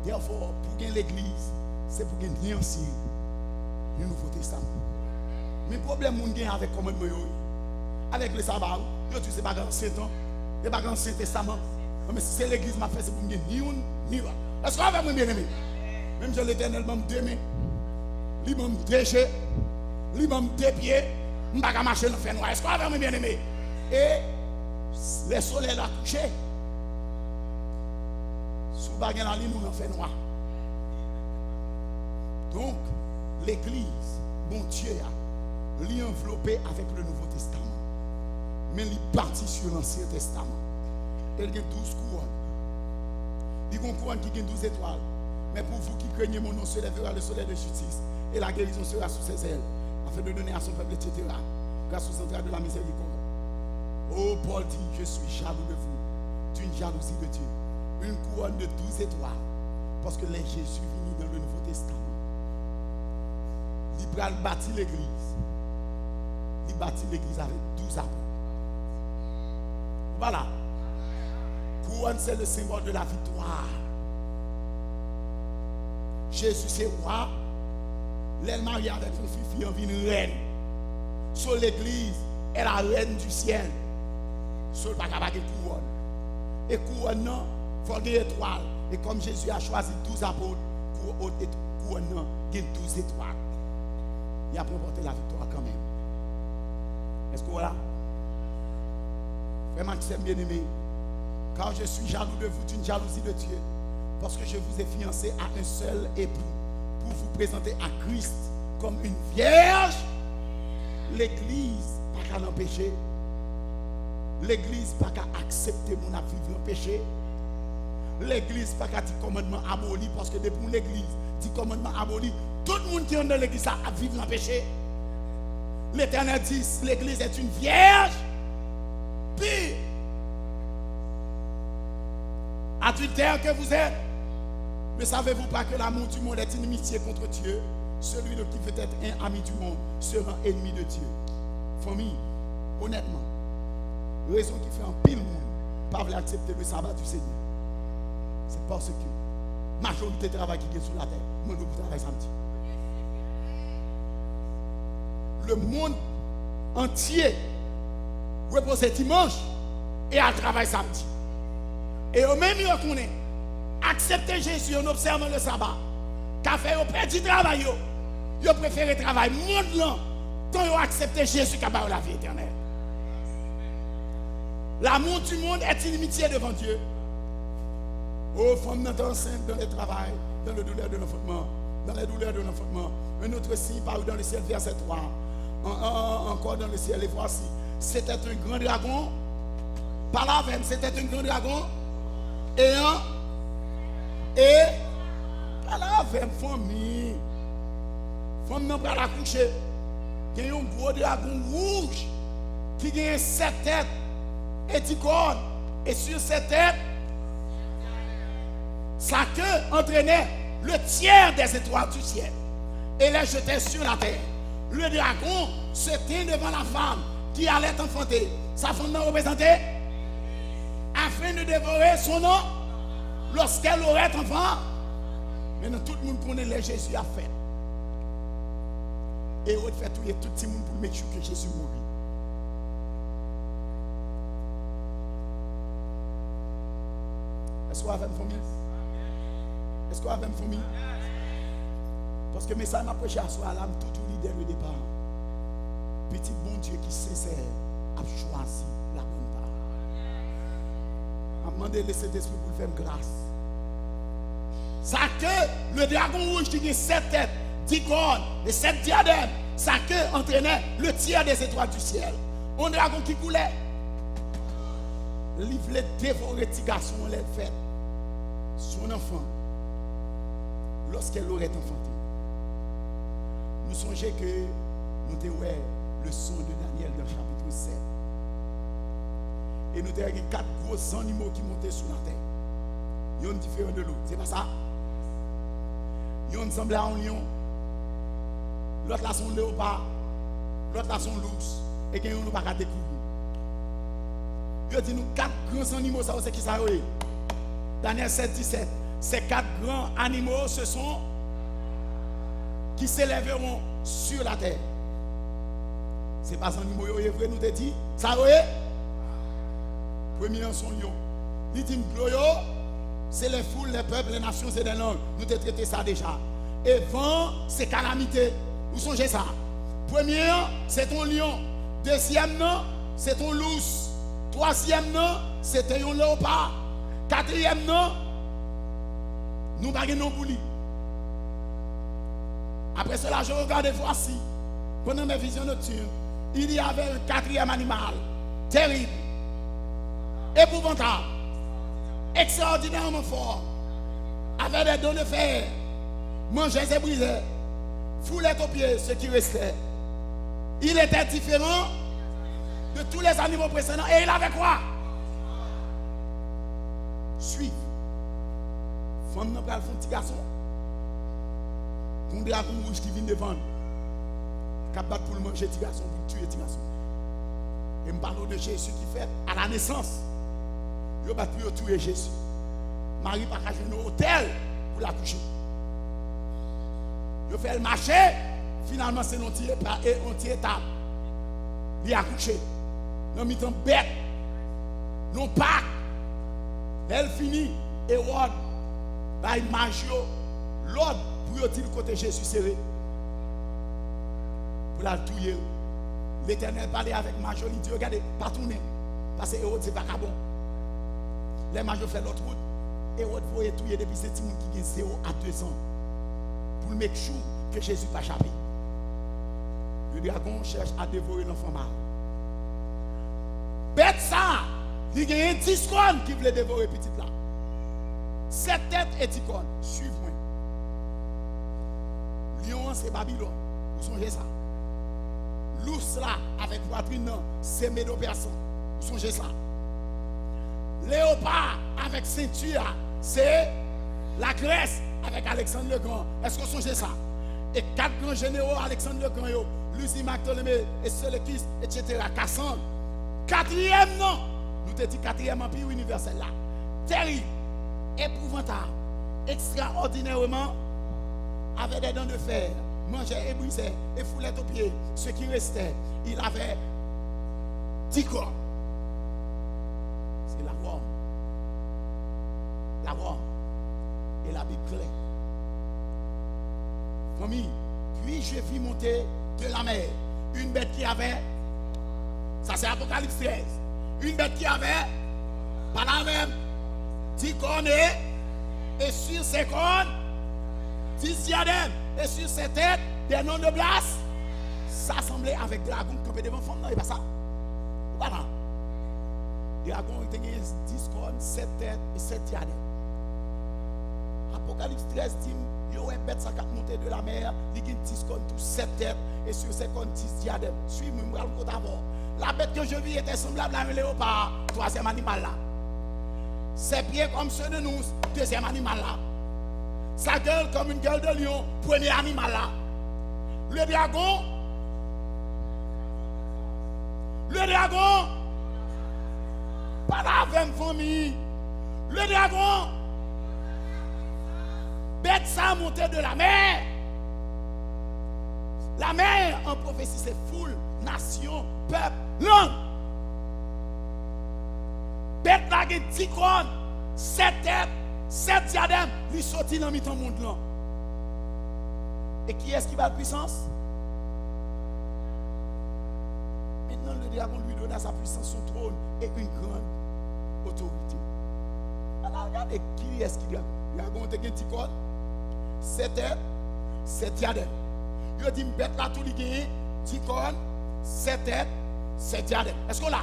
Therefore, pour gagner l'église, c'est pour gagner aussi le Nouveau Testament. Mais le problème, vous gagnez avec comment avec le sabbat, je dis c'est pas grand Saint temps, c'est pas grand Saint Testament. Mais si c'est l'église m'a fait, c'est pour me ni une ni l'autre. Est-ce qu'on va faire bien aimé? Même si l'Éternel m'a deux mains, il m'a deux pieds, il m'a deux pieds, je ne vais pas marcher dans le fer noir. Est-ce qu'on va faire bien aimé? Et le soleil a couché. Sous baguette en ligne, nous en fait noir. Donc, l'église, bon Dieu, l'y enveloppé avec le Nouveau Testament. Mais il est parti sur l'Ancien Testament. Il y a 12 couronnes. Il y a une couronne qui a 12 étoiles. Mais pour vous qui craignez mon nom, se lèvera le soleil de justice. Et la guérison sera sous ses ailes. Afin de donner à son peuple, etc. Grâce au central de la miséricorde. Oh, Paul dit, je suis jaloux de vous. D'une jalousie de Dieu. Une couronne de 12 étoiles. Parce que les Jésus venu dans le Nouveau Testament. Il a bâti l'église. Il bâtit l'église avec 12 apôtres. Voilà. Couronne, c'est le symbole de la victoire. Jésus, c'est roi. Elle mariée avec une fille en vie reine. Sur l'église, elle est la reine du ciel. Sur le bagage de couronne. Et couronne, non, il faut des étoiles. Et comme Jésus a choisi 12 apôtres, couronne, non, il y a 12 étoiles. Il a remporté la victoire quand même. Est-ce que voilà? Vraiment, tu sais bien aimé. Car je suis jaloux de vous d'une jalousie de Dieu. Parce que je vous ai fiancé à un seul époux. Pour vous présenter à Christ comme une vierge. L'église, pas qu'à l'empêcher. L'église, pas qu'à accepter mon vivre en péché. L'église, pas qu'à dire commandement aboli. Parce que depuis l'église, dit commandement aboli. Tout le monde qui est dans l'église a vivre en péché. l'Éternel dit, l'église est une vierge pure. Adultère que vous êtes, ne savez-vous pas que l'amour du monde est inimitié contre Dieu? Celui qui veut être un ami du monde sera ennemi de Dieu. Famille, honnêtement, la raison qui fait un pile monde pas vouloir accepter le sabbat du Seigneur, c'est parce que la majorité de travail qui est sur la terre, moi je travaille samedi. Le monde entier repose dimanche et a travail samedi. Et au même temps qu'on est, accepter Jésus en observant le sabbat, qu'a fait au petit travail, ils préfèrent travailler monde là, tant ils accepté Jésus qui a la vie éternelle. L'amour du monde est inimitié devant Dieu. Oh, femme enceinte dans le travail, dans le douleur de l'enfantement, dans les douleurs de l'enfantement. Un autre signe paru dans le ciel, verset 3. Encore dans le ciel, et voici, c'était un grand dragon. Par la veine, c'était un grand dragon. Et par la veine, famille. Femme n'a pas la coucher. Il y a un gros dragon rouge qui a 7 têtes et 10 cornes. Et sur cette tête, sa queue entraînait le tiers des étoiles du ciel et les jetait sur la terre. Le dragon se tient devant la femme qui allait enfanter. Sa femme n'a représenté afin de dévorer son nom lorsqu'elle aurait enfant. Maintenant, tout le monde connaît les Jésus a fait. Et on fait tout le monde pour mettre sûr que Jésus mourit. Est-ce qu'on a une famille? Est-ce qu'on a une famille? Parce que le message m'a prêché à soi, là, tout dès le départ. Petit bon Dieu qui sincère a choisi la bonne part. A demandé le Saint-Esprit pour faire grâce. Ça que le dragon rouge qui a 7 têtes, 10 cornes et 7 diadèmes, sa queue entraînait le tiers des étoiles du ciel. Un dragon qui coulait. Il voulait dévorer petit garçon, on l'a fait. Son enfant, lorsqu'elle aurait enfanté. Nous songeons que nous avons le son de Daniel dans le chapitre 7. Et nous avons 4 gros animaux qui montaient sur la terre. Ils sont différents de l'autre. C'est pas ça? Ils ressemblent à un lion. L'autre là sont léopard. L'autre là sont l'ours. Et ils n'ont pas qu'à découvrir. Ils dit nous 4 grands animaux, ça c'est qui ça? Daniel 7, 17. Ces 4 grands animaux, ce sont qui s'élèveront sur la terre. Ce n'est pas un animal, vrai, nous te dit. Ça, oui? Premier, son lion. Il dit, c'est les foules, les peuples, les nations et les langues. Nous te traité ça déjà. Et vent, c'est calamité. Vous songez ça? Premier, c'est ton lion. Deuxième, non, c'est ton lousse. Troisième, non, c'est un léopard. Quatrième, non, nous baguons pour lui. Après cela, je regarde et voici, pendant mes visions nocturnes, il y avait un 4e animal, terrible, épouvantable, extraordinairement fort, avec des dents de fer, mangeait et brisait, foulait aux pieds ce qui restait. Il était différent de tous les animaux précédents. Et il avait quoi? Suivre. Femme n'a pas le petit garçon. Un dragon rouge qui vient devant. Capable pour le manger petit garçon, pour tuer petit garçon. Et je parle de Jésus qui fait à la naissance. Il va tuer Jésus. Marie n'a pas qu'à jouer au hôtel pour l'accoucher. Il fait le marché. Finalement, c'est une étape. Il a accouché. Non, mais ton bête. Non, pas. Elle finit. Et Rod. Il mange l'ordre pour dire le côté Jésus serré. Pour la tuer. L'Éternel parlait avec Major. Il dit, regardez, pas tourner. Parce que Hérode, c'est pas bon. Les Major fait l'autre route. Hérode voyait tuer depuis ce petit monde qui est 0 à 2 ans. Pour le make sure que Jésus n'a pas échappé. Le dragon cherche à dévorer l'enfant mâle. Bête ça, il y a 10 cornes qui voulait dévorer petit là. 7 têtes et 10 cornes. Suivez-moi. Lion, c'est Babylone. Vous songez ça? l'ours là, avec poitrine, c'est Médo-Persan. Vous songez ça? Léopard avec ceinture, c'est la Grèce avec Alexandre le Grand. Est-ce que vous songez ça? Et 4 grands généraux, Alexandre le Grand, Lucie Ptolomée et Séleucus, etc. Cassandre. 4e, non. Nous te dit 4e empire universel là. Terrible, épouvantable, extraordinairement, avec des dents de fer, mangeait et brisait et foulait aux pieds. Ce qui restait, il avait 10 corps. C'est la Rome. La Rome. Et la Bible claire. Famille, puis je vis monter de la mer une bête qui avait, ça c'est Apocalypse 13, une bête qui avait, pas la même, 10 cornes et sur ses cornes, 10 diadèmes et sur ses têtes, des noms de glace, s'assembler avec dragon campé devant femme, non, et pas ça. Voilà. Dragon, il a 10 cornes, 7 têtes et 7 diadèmes. Apocalypse 13 dit, il y a une bête qui a monté de la mer, il y a 10 cornes, 7 têtes et sur ses cornes, 10 diadèmes. Suis-moi, je vais d'abord. La bête que je vis était semblable à un léopard, 3e animal là. Ses pieds comme ceux de nous, 2e animal là. Sa gueule comme une gueule de lion, 1er animal là. Le dragon, pas la même famille. Le dragon, bête ça monté de la mer. La mer en prophétie c'est foule, nation, peuple, langue. Bête là qui 10 cornes, 7 têtes, 7 diadèmes, lui sorti dans le monde là. Et qui est-ce qui va la puissance? Maintenant le dragon lui donne à sa puissance son trône et une grande autorité. Alors regardez qui est-ce qui dragon? Le dragon a 10 cornes, 7 têtes, 7 diadèmes. Il dit bête là tout li gagne 10 cornes, 7 têtes, 7 diadèmes. Est-ce qu'on l'a?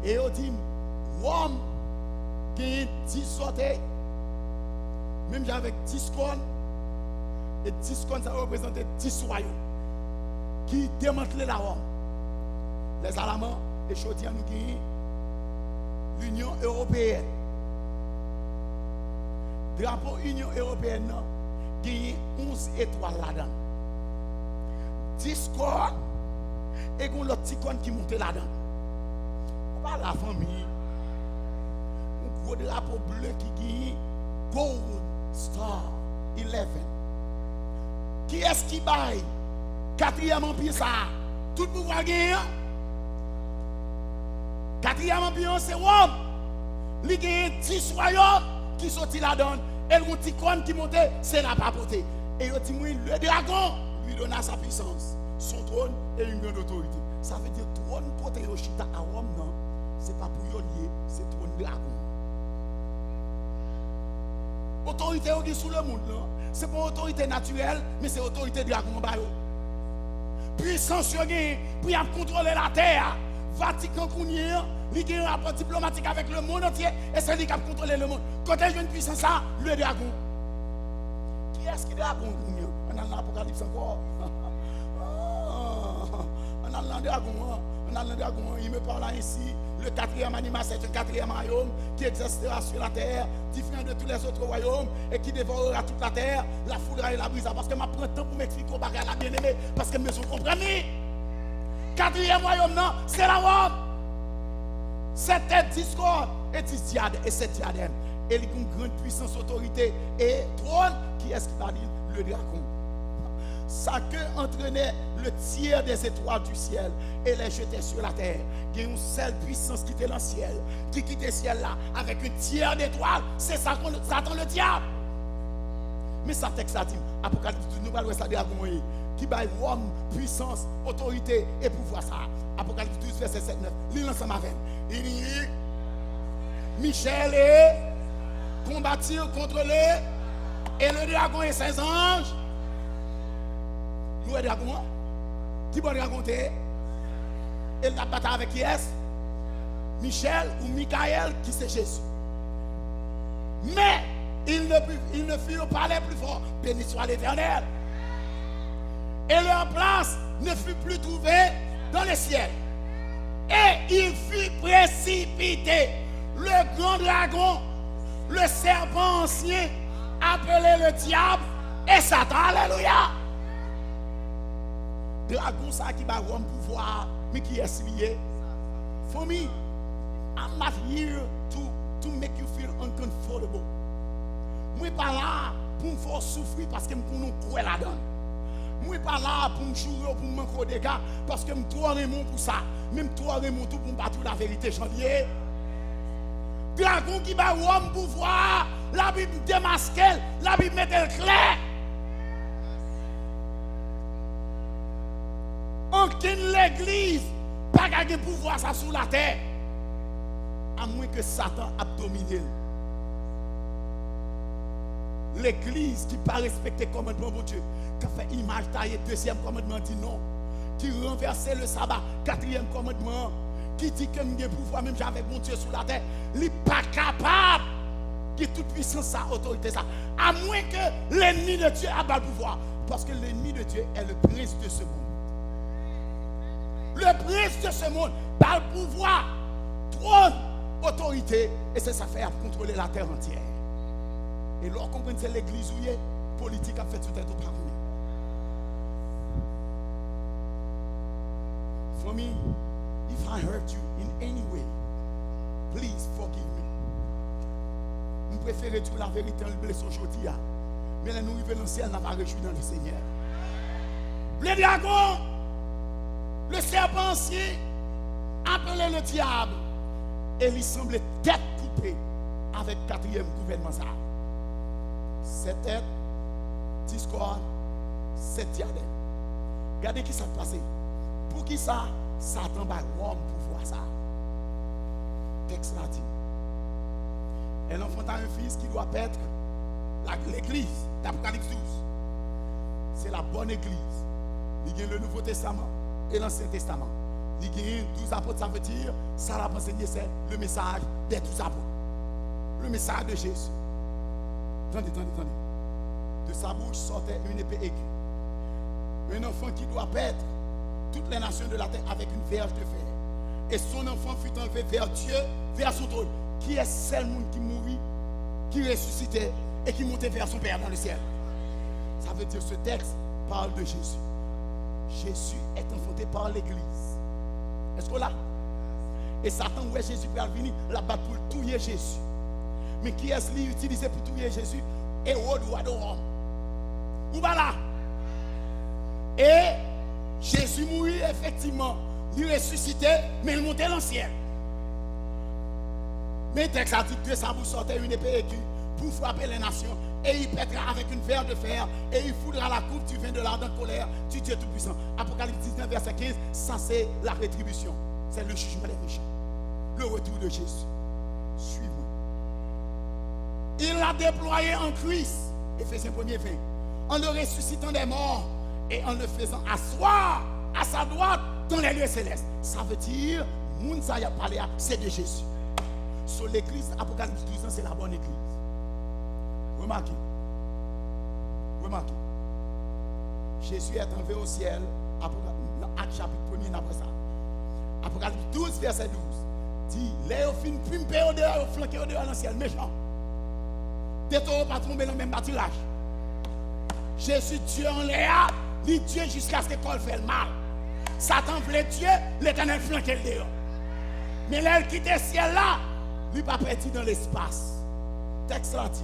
Et il dit Rome gagne 10 orteils. Même avec 10 cornes. Et 10 cornes ça représente 10 royaumes qui démantèlent la Rome. Les Allemands et Chaudiens nous gagnent l'Union européenne. Drapeau Union européenne gagne 11 étoiles là-dedans. 10 cornes et l'autre petit corne qui monte là-dedans. Pas la famille. Un gros drapeau bleu qui gagne Gold Star 11. Qui est-ce qui baille? 4e empire ça. Tout le pouvoir gagne. 4e empire c'est Rome. Il gagne 10 royaumes qui sortent là-dedans. Et le petit corne qui monte, c'est la papauté. Et il dit le dragon lui donna sa puissance, son trône et une grande autorité. Ça veut dire trône côté Yoshita à Rome, non? C'est pas pour lier, c'est trône dragon. Autorité qui est sous le monde, non? C'est pas autorité naturelle, mais c'est autorité dragon. Puissance pour contrôler la terre. Vatican Kounir, il y a un rapport diplomatique avec le monde entier et c'est lui qui a contrôlé le monde. Quand il y a une puissance, ça, le dragon. Qui est-ce qui est dragon? On a l'Apocalypse encore. On a le dragon. On a le dragon. Il me parle ainsi. Le 4e animal, c'est un 4e royaume qui existera sur la terre, différent de tous les autres royaumes et qui dévorera toute la terre, la foudra et la brisera. Parce que je prends temps pour m'expliquer au bagage à la bien-aimée, parce que mes ont compris. 4e royaume, non, c'est la Rome. 7 têtes, 10 corps et 10 diadèmes et 7 diadèmes. Et il y a une grande puissance, autorité et trône. Qui est-ce qui va dire? Le dragon. Sa queue entraînait le tiers des étoiles du ciel et les jetait sur la terre. Il y a une seule puissance qui était dans le ciel, qui quitte le ciel là avec un tiers d'étoiles. C'est ça qu'on attend le diable. Mais ça texte ça dit, Apocalypse, nous allons ça dragon qui baille Rome, puissance, autorité et pouvoir ça. Apocalypse 12, verset 7, 9. Lis ensemble avec. Il dit, Michel est combattir contre le et le dragon et ses anges. Nous le dragon. Qui bon dragon t'es? Et la bataille avec qui est-ce? Michel ou Michael qui c'est Jésus. Mais ils ne furent pas les plus forts. Béni soit l'Éternel. Et leur place ne fut plus trouvée dans le ciel. Et il fut précipité. Le grand dragon, le serpent ancien, appelé le diable et Satan. Alléluia. Dragon, ça qui va avoir un pouvoir, mais qui est lié. For me, I'm not here to make you feel uncomfortable. Moi pas là pour me faire souffrir parce que je me crois là-dedans. Moi pas là pour me jouer pour me manquer des gars parce que je me trouve mon pour ça. Même toi mon tout pour me battre la vérité chantier. Dragon qui va avoir un pouvoir, la Bible démasque, la Bible met elle clair. Aucune l'église pas gagner pouvoir ça sur la terre. À moins que Satan a dominé. L'église qui n'a pas respecté le commandement de Dieu, qui a fait image taillée, deuxième commandement dit non, qui renversait le sabbat, quatrième commandement, qui dit que j'ai pouvoir même avec mon Dieu sur la terre, il n'est pas capable de toute puissance, sa autorité, ça. À moins que l'ennemi de Dieu a pas le pouvoir. Parce que l'ennemi de Dieu est le prince de ce monde. Le prince de ce monde a le pouvoir, trône, autorité, et c'est ça fait à contrôler la terre entière. Et lorsqu'on comprend que c'est l'église où il est, politique a fait tout être au parlement. For me, if I hurt you in any way, please forgive me. Je préfère trouver la vérité en le blessé aujourd'hui. Mais là, nous arrivons dans le ciel, nous avons réjoui dans le Seigneur. Le dragon, le serpent ancien, appelé le diable, et il semblait tête coupée avec le quatrième gouvernement. 7 têtes, discorde, 7 diadèmes. Regardez qui ça passé. Pour qui ça, Satan va Rome pour voir ça. Texte là dit. Et l'enfant a un fils qui doit être l'église d'Apocalypse 12. C'est la bonne église. Il y a le Nouveau Testament et l'Ancien Testament. Il y a 12 apôtres, ça veut dire, ça l'a enseigné, c'est le message des 12 apôtres. Le message de Jésus. Attendez. De sa bouche sortait une épée aiguë. Un enfant qui doit paître toutes les nations de la terre avec une verge de fer. Et son enfant fut enlevé vers Dieu, vers son trône. Qui est seul monde qui mourit, qui ressuscitait et qui montait vers son Père dans le ciel. Ça veut dire que ce texte parle de Jésus. Jésus est enfanté par l'église. Est-ce que là? Et Satan, où est Jésus pour venir, la battre pour tuer Jésus. Mais qui est-ce qu'il utilisé pour tuer Jésus? Hérode roi de Rome. Où va là? Et Jésus mourit effectivement. Il ressuscitait, mais il montait dans le ciel. Mais le texte a dit que ça vous sortait une épée aiguë pour frapper les nations. Et il pètera avec une verre de fer. Et il foudra la coupe du vin de l'ardente colère du Dieu Tout-Puissant. Apocalypse 19, verset 15. Ça, c'est la rétribution. C'est le jugement des méchants. Le retour de Jésus. Suivez-moi. Il l'a déployé en Christ. Éphésiens 1er 20. En le ressuscitant des morts. Et en le faisant asseoir à sa droite dans les lieux célestes. Ça veut dire, Mounsa a parlé, c'est de Jésus. Sur l'église, Apocalypse 12 ans, c'est la bonne église. Remarquez. Jésus est enlevé au ciel, Acte chapitre 1er après ça. Apocalypse 12, verset 12. Dit, les filles pimpées au dehors, flanquées au dehors dans le ciel, méchant. Des taureaux pas tombés dans le même bâtiment. Jésus Dieu en l'air, il Dieu jusqu'à ce que l'école fait le mal. Satan voulait Dieu, l'Éternel flanquait le dehors. Mais là, il quitte le ciel là, il n'est pas parti dans l'espace. Texte là dit,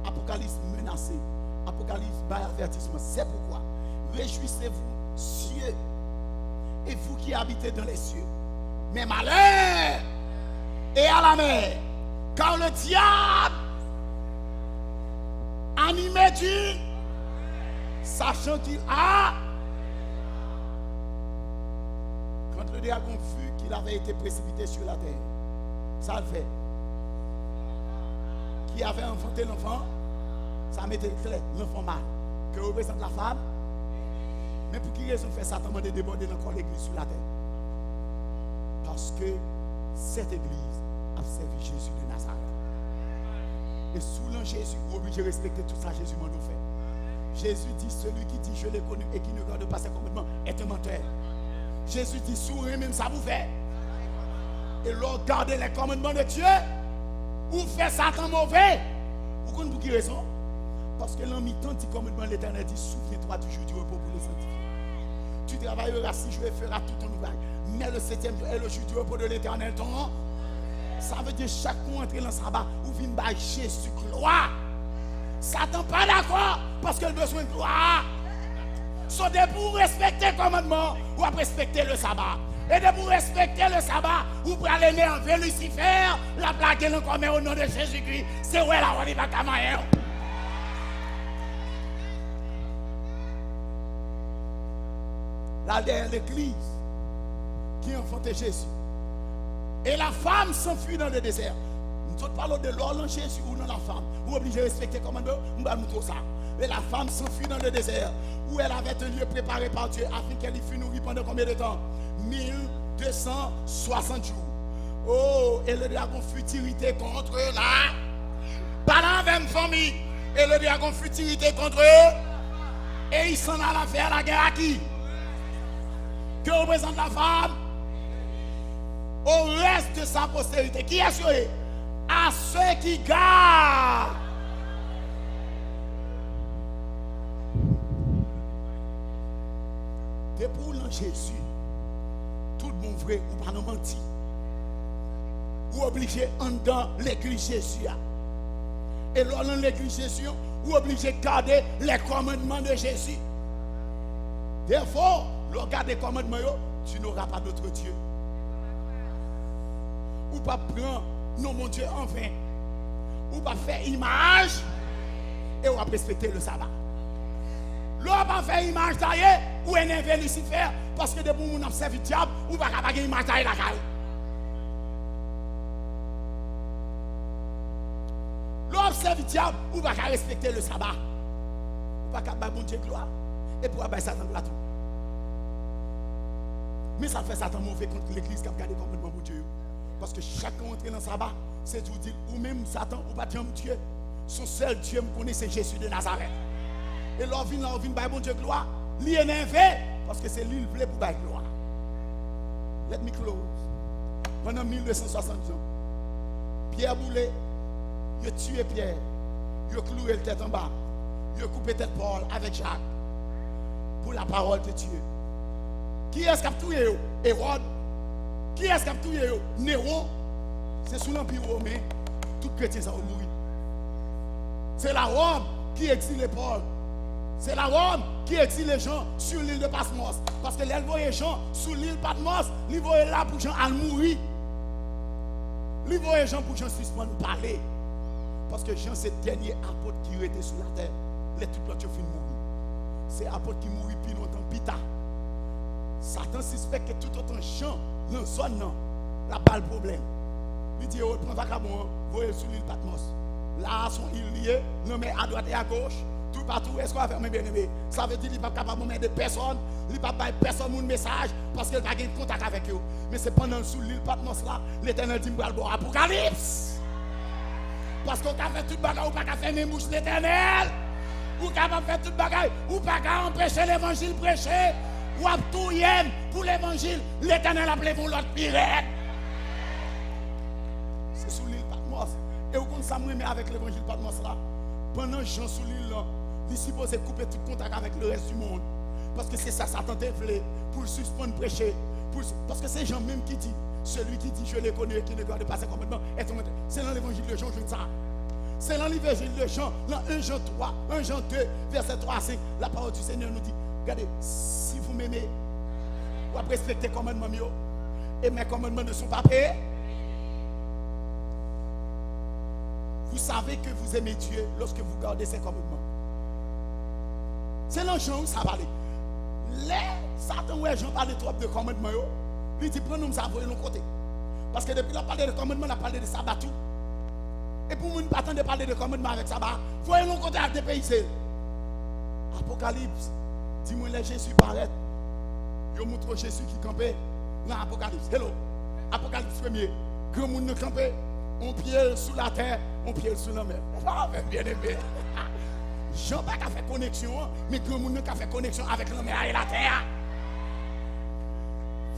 Apocalypse menacé, Apocalypse by avertissement. C'est pourquoi, réjouissez-vous, cieux, et vous qui habitez dans les cieux. Mais malheur et à la mer, car le diable, animé d'une, sachant qu'il a, quand le dragon fut qu'il avait été précipité sur la terre, ça le fait. Qui avait enfanté l'enfant, ça mettait clair, l'enfant mâle, que représente la femme. Mais pour qui raison fait Satan de déborder encore l'église sur la terre? Parce que cette église a servi Jésus de Nazareth. Et sous l'an Jésus, obligé de respecter tout ça, Jésus m'a fait. Jésus dit, celui qui dit je l'ai connu et qui ne garde pas ses commandements est un menteur. Jésus dit, sourire même ça vous fait. Et l'on garde les commandements de Dieu, ou fait Satan mauvais. Vous comprenez pour qui raison? Parce que l'homme tant dit commandement l'Éternel dit, souviens-toi toujours du repos pour le sanctifier. Tu travailleras 6 jours et feras tout ton ouvrage. Mais le 7e jour est le jour du repos de l'Éternel. Ça veut dire chaque fois entrer dans le sabbat, ou vient par Jésus gloire. Satan pas d'accord parce qu'il a besoin de gloire. So de pour respecter le commandement, ou à respecter le sabbat. Et de pour respecter le sabbat, vous pouvez aller enlever Lucifer, la plaquer dans le commun au nom de Jésus-Christ. C'est où la on n'est pas comme rien. Là derrière l'église qui enfantait Jésus. Et la femme s'enfuit dans le désert. Nous parlons de l'or en Jésus ou dans la femme. Vous obligez de respecter le commandement, nous allons montrer ça. Et la femme s'enfuit dans le désert où elle avait un lieu préparé par Dieu afin qu'elle y fût nourrie pendant combien de temps? 1260 jours. Oh, et le dragon fut irrité contre la. Parlant avec une famille. Et le dragon fut irrité contre eux. Et il s'en alla faire la guerre à qui? Que représente la femme? Au reste de sa postérité. Qui est assuré? À ceux qui gardent. Depuis Jésus, tout le monde vrai ou pas nous mentir. Ou obligé en dans l'église Jésus. Et là dans l'église Jésus, ou obligé de garder les commandements de Jésus. Therefore, le garder les commandements, tu n'auras pas d'autre Dieu. Ou pas prendre non mon Dieu en vain. Ou pas faire image et ou pas respecter le sabbat. L'on pas faire image taillée ou énerver Lucifer parce que de bon on observe le diable ou pas faire image taillée la caille. L'on observe le diable ou pas respecter le sabbat. Ou pas faire bon Dieu gloire et pour abattre Satan là tout. Mais ça fait Satan mauvais contre l'église qui a gardé complètement pour Dieu. Parce que chacun entre dans le sabbat, c'est tout dire, ou même Satan, ou pas Dieu. Son seul Dieu me connaît, c'est Jésus de Nazareth. Et là, on vient, bon Dieu, gloire. Lui énervé, parce que c'est lui qui voulait pour bailler gloire. Let me close. Pendant 1260 ans, Pierre Boulet, il a tué Pierre. Il a cloué le tête en bas. Il a coupé tête Paul avec Jacques. Pour la parole de Dieu. Qui est-ce qui a tué Hérode? Qui est-ce qui a tué Néron? C'est sous l'Empire romain. Tout chrétien ça va mourir. C'est la Rome qui exile Paul. C'est la Rome qui exile les gens sur l'île de Patmos. Parce que les voyaient les gens sur l'île de Patmos, ils voyaient là pour les gens à mourir. Ils voyaient les gens pour les gens suspendre parler. Parce que Jean, c'est le dernier apôtre qui était sur la terre. Les tout l'autre fin mourir. C'est l'apôtre qui mourit plus longtemps, Pita. Satan suspecte que tout autant Jean, dans la zone, là, pas le problème. Il dit, oh, prends vagabond, voyez sur l'île Patmos. Là, son île liée, nommé à droite et à gauche. Tout partout, est-ce qu'on va faire, mes bien-aimés? Ça veut dire qu'il n'est pas capable de mettre personne, il n'est pas capable de personne un message parce qu'il n'a pas de contact avec eux. Mais c'est pendant sous l'île Patmos là, l'Éternel dit, il bon Apocalypse. Parce qu'on a fait tout le bagage, ou pas qu'à faire mes bouches l'Éternel. Ou qu'à faire tout le bagage, ou pas qu'à empêcher l'évangile prêcher. Ou à tout yem pour l'évangile, l'Éternel appelé pour l'autre pirate. C'est sous l'île Patmos. Et vous comprenez ça, mais avec l'évangile Patmos là, pendant Jean sous l'île là, il est supposé couper tout contact avec le reste du monde. Parce que c'est ça, Satan t'a voulu pour suspendre prêcher. Parce que c'est Jean même qui dit, celui qui dit je les connais et qui ne garde pas ses commandements est un menteur. C'est dans l'évangile de Jean, je dis ça. C'est dans l'évangile de Jean, dans 1 Jean 3, 1 Jean 2, verset 3 à 5, la parole du Seigneur nous dit, regardez, si vous m'aimez, vous respectez les commandements mieux, et mes commandements ne sont pas payés. Vous savez que vous aimez Dieu lorsque vous gardez ses commandements. C'est dans Jean où ça parle. Les Satan, ouais, Jean parle trop de commandements, lui dit, prenons ça, voyez nos côtés. Parce que depuis qu'il a parlé de commandements, il a parlé de sabbat tout. Et pour nous, pas attendre de parler de commandements avec sabbat, voyez nos côtés avec des pays. Apocalypse, dis-moi, les Jésus paraît. Je montre Jésus qui campait dans l'Apocalypse. Hello. Apocalypse 1er. Grand monde ne campait. On pied sous la terre, on pied sous la mer. Ah, bien aimé. Jean pas qu'à faire connexion, mais grand monde qui a fait connexion avec la mer et la terre.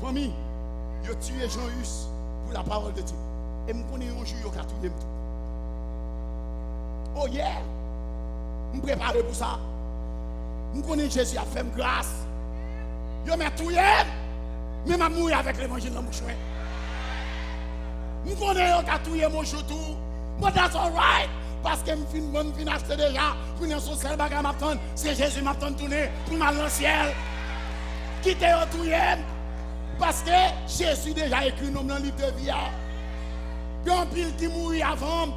Famille, yo tué Jean-Hus pour la parole de Dieu. Et me connais un jour yo ka tué tout. Oh yeah. Me préparer pour ça. Me connais Jésus a fait grâce. Yo m'a tué. Mais m'a mourir avec l'évangile dans mon chemin. Me connais yo ka tué mon choutou. But that's all right. Parce que je fin acheter déjà, pour une seule bagarre m'attendre, c'est Jésus m'attend tourner pour m'aller dans le ciel. Quittez au tout parce que Jésus déjà écrit dans le livre de vie. Il y a un pile qui mourit avant,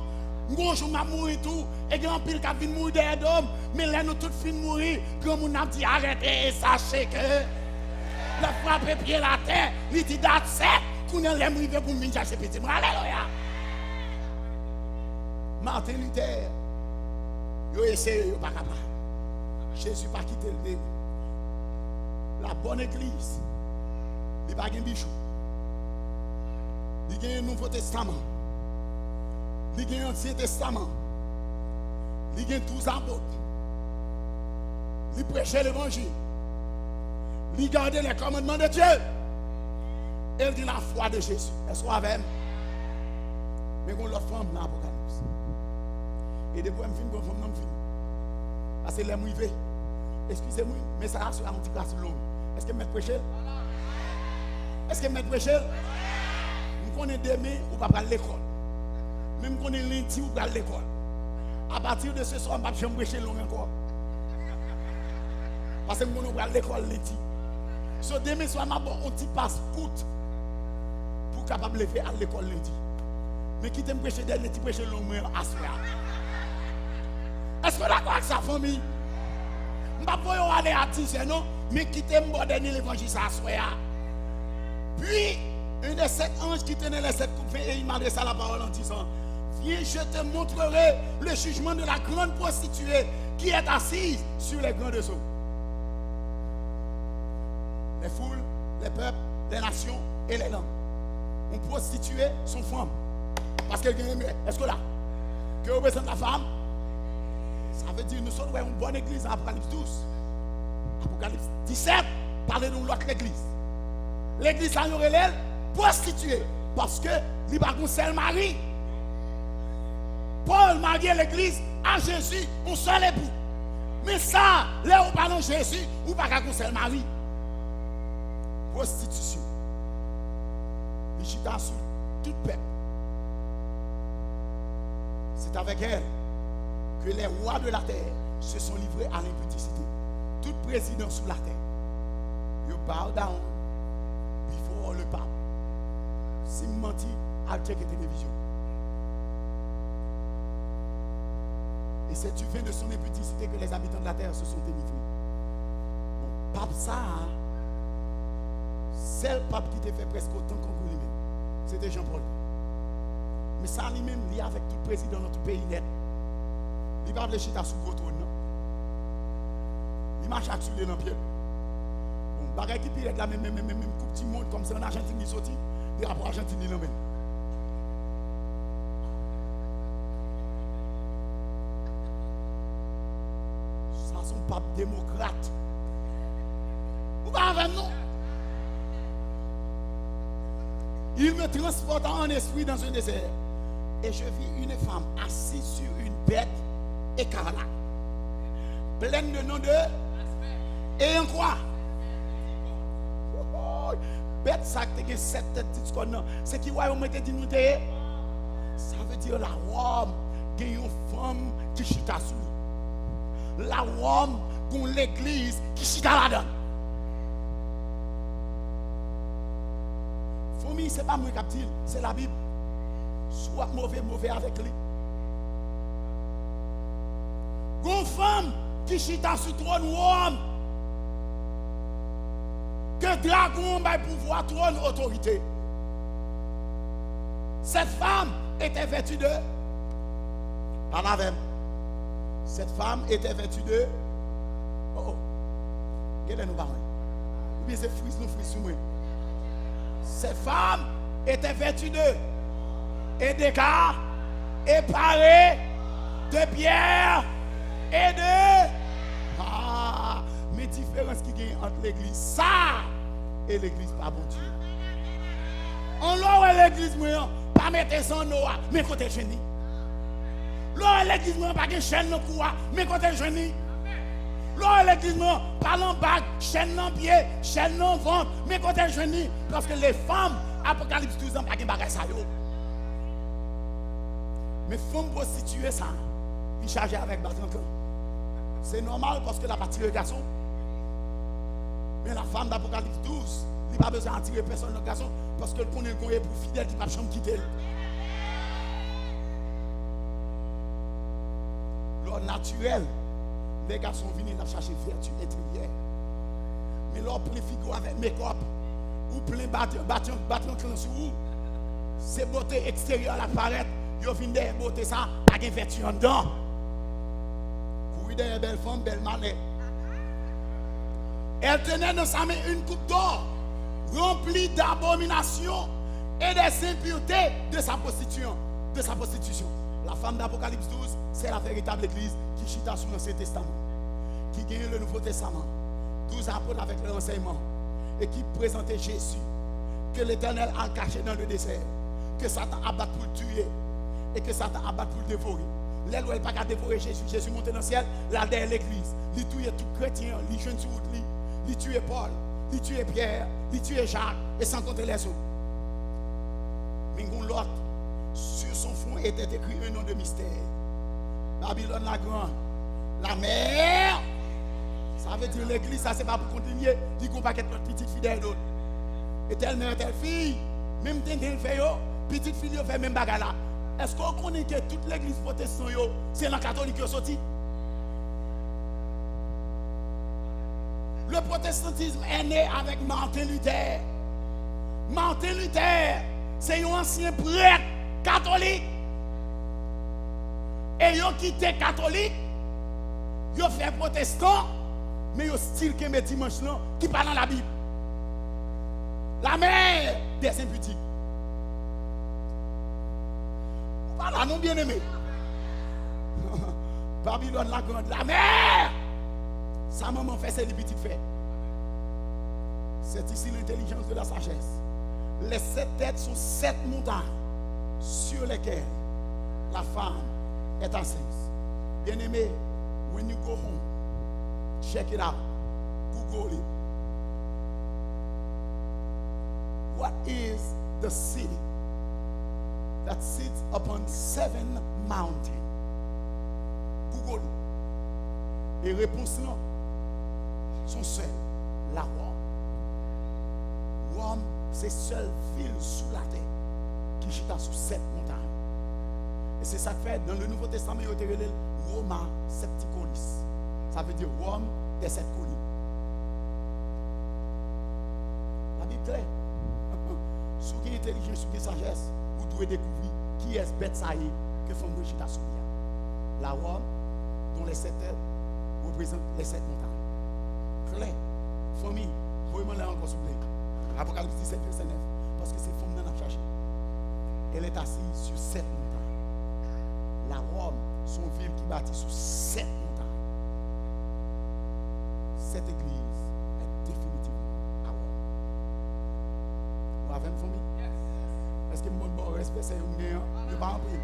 un jour m'a mouru tout, et il y a un pile qui vient mourir derrière d'homme, mais là nous tous fin mourir, quand on a dit arrêtez et sachez que la frappe pied la terre, il dit date 7, qu'on a l'air mourir pour venir chercher petit. Alléluia. Martin Luther, il a essayé, il n'a pas capable. Jésus n'a pas quitté le début. La bonne église, il n'a pas de bichou. Il y a un Nouveau Testament. Il y a un Ancien Testament. Il y a 12 apôtres. Il prêchait l'évangile. Il gardait les commandements de Dieu. Il dit la foi de Jésus. Est-ce qu'on avait? Mais on l'a fait dans l'Apocalypse. Et depuis que je finis, je finis. Parce que les mouillés, excusez-moi, mais ça a un petit classe long. Est-ce que je vais prêcher? Est-ce que je vais prêcher? Je connais demain ou pas à l'école. Même je connais lundi ou pas à l'école. À partir de ce soir, je ne vais pas prêcher long encore. Parce que je vais à l'école lundi. So demain soir, je vais un petit passe-court pour capable de lever à l'école lundi. Mais qui t'aime prêcher dernier, tu prêches long à ce moment. Est-ce que vous êtes d'accord avec sa famille? Je ne vais pas aller à 10 non, mais qui t'aime donner l'évangile à ce moment. Puis, un des 7 anges qui tenait les 7 coupes et il m'a adressé la parole en disant: viens, je te montrerai le jugement de la grande prostituée qui est assise sur les grandes eaux. Les foules, les peuples, les nations et les langues. Une prostituée, son femme. Parce qu'elle gagne mieux. Est-ce que là, que représente la femme? Ça veut dire que nous sommes une bonne église en Apocalypse 12. Apocalypse 17, parlez de l'autre église. L'église a une relève prostituée. Parce que il n'y a pas un seul mari. Paul mariait l'église à Jésus, un seul époux. Mais ça, là où parlons de Jésus, ou pas un seul mari. Prostitution. Il chita sur tout peuple. C'est avec elle que les rois de la terre se sont livrés à l'impudicité. Tout président sur la terre, you bow down before le pape. Si je menti, I'll check la télévision. Et c'est du vin de son impudicité que les habitants de la terre se sont délivrés. Bon, pape ça, c'est le pape qui t'a fait presque autant qu'on lui-même. C'était Jean-Paul. Mais ça lui-même, il y a avec tout président de notre pays net. Il va réfléchir à sous gros trône. Il marche sur les lampiers. Bon, bagay qui peut être la même coupe du monde comme ça en Argentine, il sorti. Il rapport Argentine, il l'emmène. Ça, son pape démocrate. Vous pas avec nous? Il me transporte en esprit dans un désert. Et je vis une femme assise sur une bête écarlate, pleine de noms de et en quoi? Bête ça qui a 7 têtes, c'est qui on mette dit nous. Ça veut dire la Rome qui est une femme qui chita sous. La Rome qui est l'église qui chita là-dedans. Famille, c'est pas moi qui dis, c'est la Bible. Soit mauvais avec lui. Une femme qui chita sur trône homme. Que dragon va pouvoir trône autorité. Cette femme était vêtue de. Par la même. Cette femme était vêtue de. Oh. Quelle est nous parlons? Ou bien c'est frise nous frise sur moi. Cette femme était vêtue de. Et d'écart, et paré de pierre et de... Ah, mais différence qui gagne entre l'église, ça, et l'église pas bon Dieu. On l'a l'église, pas mettre son noir, mais côté génie. L'on l'église, pas de chaîne dans quoi, mais côté génie. L'on l'église, pas en bague, chaîne dans pied, chaîne dans ventre, mais côté génie. Parce que les femmes, Apocalypse 12 ans, pas de bagage ça. Mais femmes prostituées, ça, ils chargent avec bâton. C'est normal parce que la partie le garçon. Mais la femme d'Apocalypse 12, il n'a pas besoin d'attirer personne dans le garçon parce que le connaît qu'on est pour fidèle qui ne peut pas quitter. L'ordre naturel, les garçons viennent chercher vertu intérieure. Mais l'ordre plein figure avec make-up ou plein bâton sur vous, c'est beauté extérieure à l'apparaître. Ils viennent derrière beauté ça, pas de vertu en dedans. Courir derrière belle femme, belle manette. Elle tenait dans sa main une coupe d'or remplie d'abominations et des impuretés de sa prostitution. La femme d'Apocalypse 12, c'est la véritable église qui chita sous l'Ancien Testament, qui gagne le Nouveau Testament, 12 apôtres avec leur enseignement, et qui présentait Jésus, que l'Éternel a caché dans le désert, que Satan abat pour le tuer, et que Satan abat pour le dévorer. Les lois pas qu'à dévorer Jésus. Jésus monté dans le ciel, là derrière l'église. Il tuait tout chrétien, il jeune sur route, il tuait Paul, il tuait Pierre, il tuait Jacques, et sans compter les autres. Mais l'autre, sur son front était écrit un nom de mystère. Babylone la grande, la mère. Ça veut dire l'église, ça c'est pas pour continuer, il n'y a pas qu'être notre petite fille d'autres. Et telle mère, telle fille, même si elle fait, petite fille fait même bagarre là. Est-ce qu'on connaît que toute l'église protestante, c'est la catholique qui est sorti? Le protestantisme est né avec Martin Luther. Martin Luther, c'est un ancien prêtre catholique. Et ils ont quitté catholique, ils ont fait protestant, mais ils ont style qui met dimanche là, qui parle dans la Bible. La mère des imputiques. Voilà, non bien aimé. Babylone la grande, la mère. Sa maman fait, c'est les petites fait. C'est ici l'intelligence de la sagesse. Les 7 têtes sont 7 montagnes sur lesquelles la femme est enceinte. Bien aimé, when you go home, check it out. Google it. What is the city that sits upon 7 mountains? Google. Et réponse là sont seules. La Rome. Rome, c'est seule ville sous la terre qui chita sous 7 montagnes. Et c'est ça que fait dans le Nouveau Testament, il y a été Roma Septicolis. Ça veut dire Rome des 7 collines. La Bible claire. Sous qui est intelligent, sous qui est sagesse, vous devez découvrir qui est bête ça y est que font nous chita sous la Rome, dont les 7 têtes représentent les 7 montagnes. Claire, famille, vraiment là encore s'il vous plaît. Apocalypse 17, verset 9. Parce que c'est femme dans la cherché. Elle est assise sur 7 montagnes. La Rome, son ville qui bâtit sur 7 montagnes. Cette église est définitivement à Rome. Vous avez une famille? Est-ce que mon bon respect c'est un gain? Je ne vais pas en prier.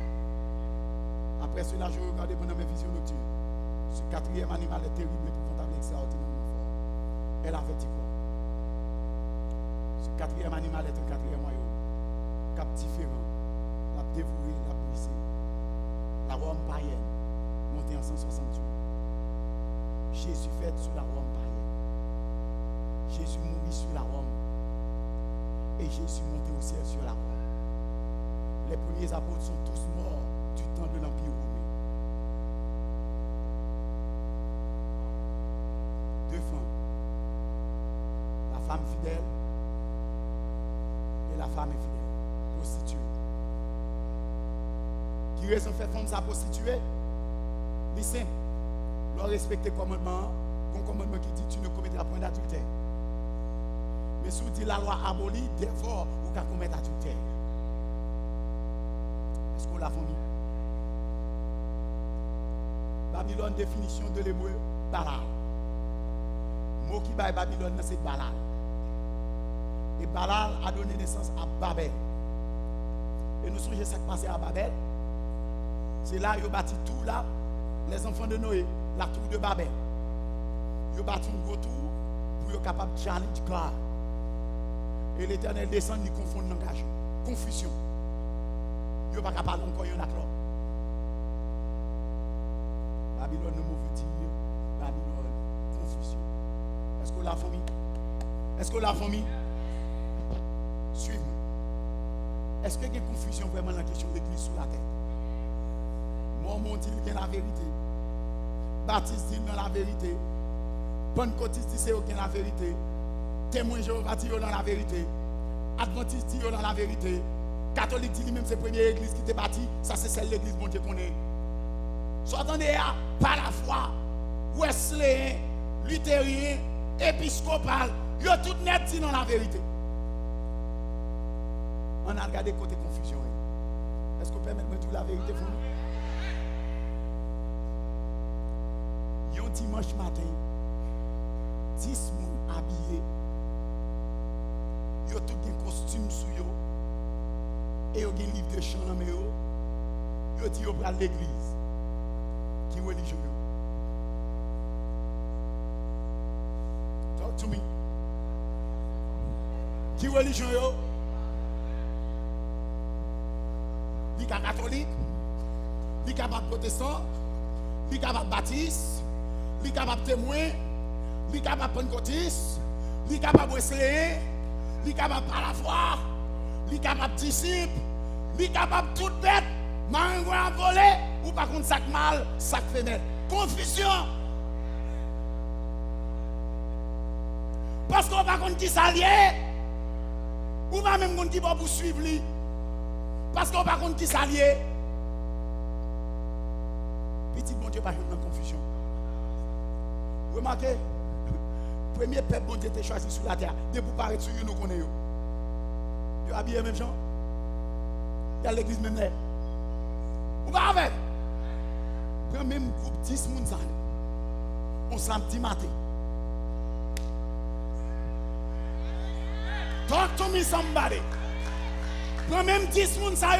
Après cela, je regarde pendant mes visions nocturnes. Ce 4e animal est terrible, épouvantable, extraordinairement fort. Elle avait dit quoi? Ce 4e animal est un 4e royaume. Cap différent. La dévoué, la brisé. La Rome païenne. Montée en 168. Jésus fait sur la Rome païenne. Jésus mourit sur la Rome. Et Jésus monté au ciel sur la Rome. Les premiers apôtres sont tous morts du temps de l'Empire romain. 2 femmes. La femme fidèle et la femme infidèle, prostituée. Qui raison fait femme sa prostituée? C'est simple. Leur respecter le commandement, un commandement qui dit tu ne commettras point d'adultère. Mais si vous dites la loi abolie, d'effort, vous pouvez commettre adultère. Est-ce qu'on l'a famille? Babylone, définition de l'hébreu, Balal. Mot qui bat Babylone, c'est Balal. Et Balal a donné naissance à Babel. Et nous songez ce qui passé à Babel. C'est là qu'ils ont bâti tout là, les enfants de Noé, la tour de Babel. Ils ont bâti un gros tour pour être capable de challenge God. Et l'Éternel descend, il confond le langage. Confusion. Ils n'ont pas capable encore, il y en a là. Babylone, nous veut dire Babylone, confusion. Est-ce que la famille? Est-ce que la famille? Suivez-moi. Est-ce qu'il y a une confusion vraiment dans la question de l'église sur la terre? Mormon dit qu'il y a la vérité. Baptiste dit dans la vérité. Pentecôtiste dit qu'il y a la vérité. Témoin Jéhovah dit dans la vérité. Adventiste dit dans la vérité. Catholique dit lui-même c'est la première église qui était bâtie. Ça c'est celle de l'église bon Dieu qu'on est. So attendez à par la foi. Wesleyen, luthérien, épiscopal. Ils ont tout net dit dans la vérité. On a regardé côté confusion. Est-ce que vous permettez de dire la vérité pour nous? Un dimanche matin, 10 personnes habillés, ils ont tout un costume sur eux, et ils ont un livre de chant dans eux, ils ont dit qu'ils vont à l'église. Qui est religieux? Talk to me. Qui est religieux? Ils sont catholiques, ils sont protestants, ils sont baptistes. Li capable témoin, li capable pentecôtiste, li capable wesleyen, li capable par la foi, li capable disciple, li capable toute bête, mango à voler ou par contre sac mal, sac femelle. Confusion. Parce qu'on va contre qui s'allier, ou pas même contre qui va poursuivre lui. Parce qu'on va contre qui s'allier. Petit bon Dieu pas dans confusion. Remarquez, le premier peuple bon Dieu était choisi sur la terre. Dès pour paraître sur nous connaissons. Vous habillez même gens. Il y a l'église même là. Vous pas avec. Prends même groupe 10 personnes. On samedi matin. Talk to me somebody. Prends même 10 personnes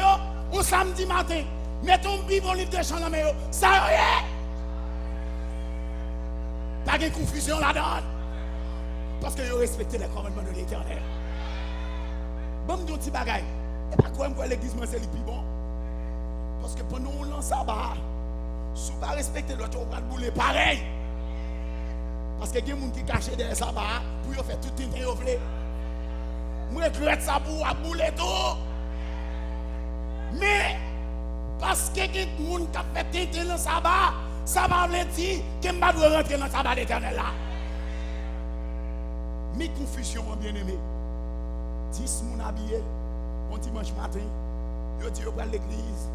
on samedi matin. Mettons un livre de chant dans mes ça y est. Pas de confusion là-dedans. Parce que vous respectez les commandements de l'Éternel. Bon, je dis bagaille. Et pas quoi l'église c'est le plus bon. Parce que pendant qu'on lance sabbat, si vous ne respectez l'autre, on va le bouler pareil. Parce que il y a des gens qui cachent derrière sabbat pour faire tout le temps. Moi, je vais ça pour bouler tout. Mais, parce que il y a des gens qui fait tout le sabbat, ça va veut dire que je ne dois pas rentrer dans le sabbat d'éternel là. Mes confusions, bien aimé. 10 personnes habillés, un dimanche matin, ils disent qu'ils à l'église,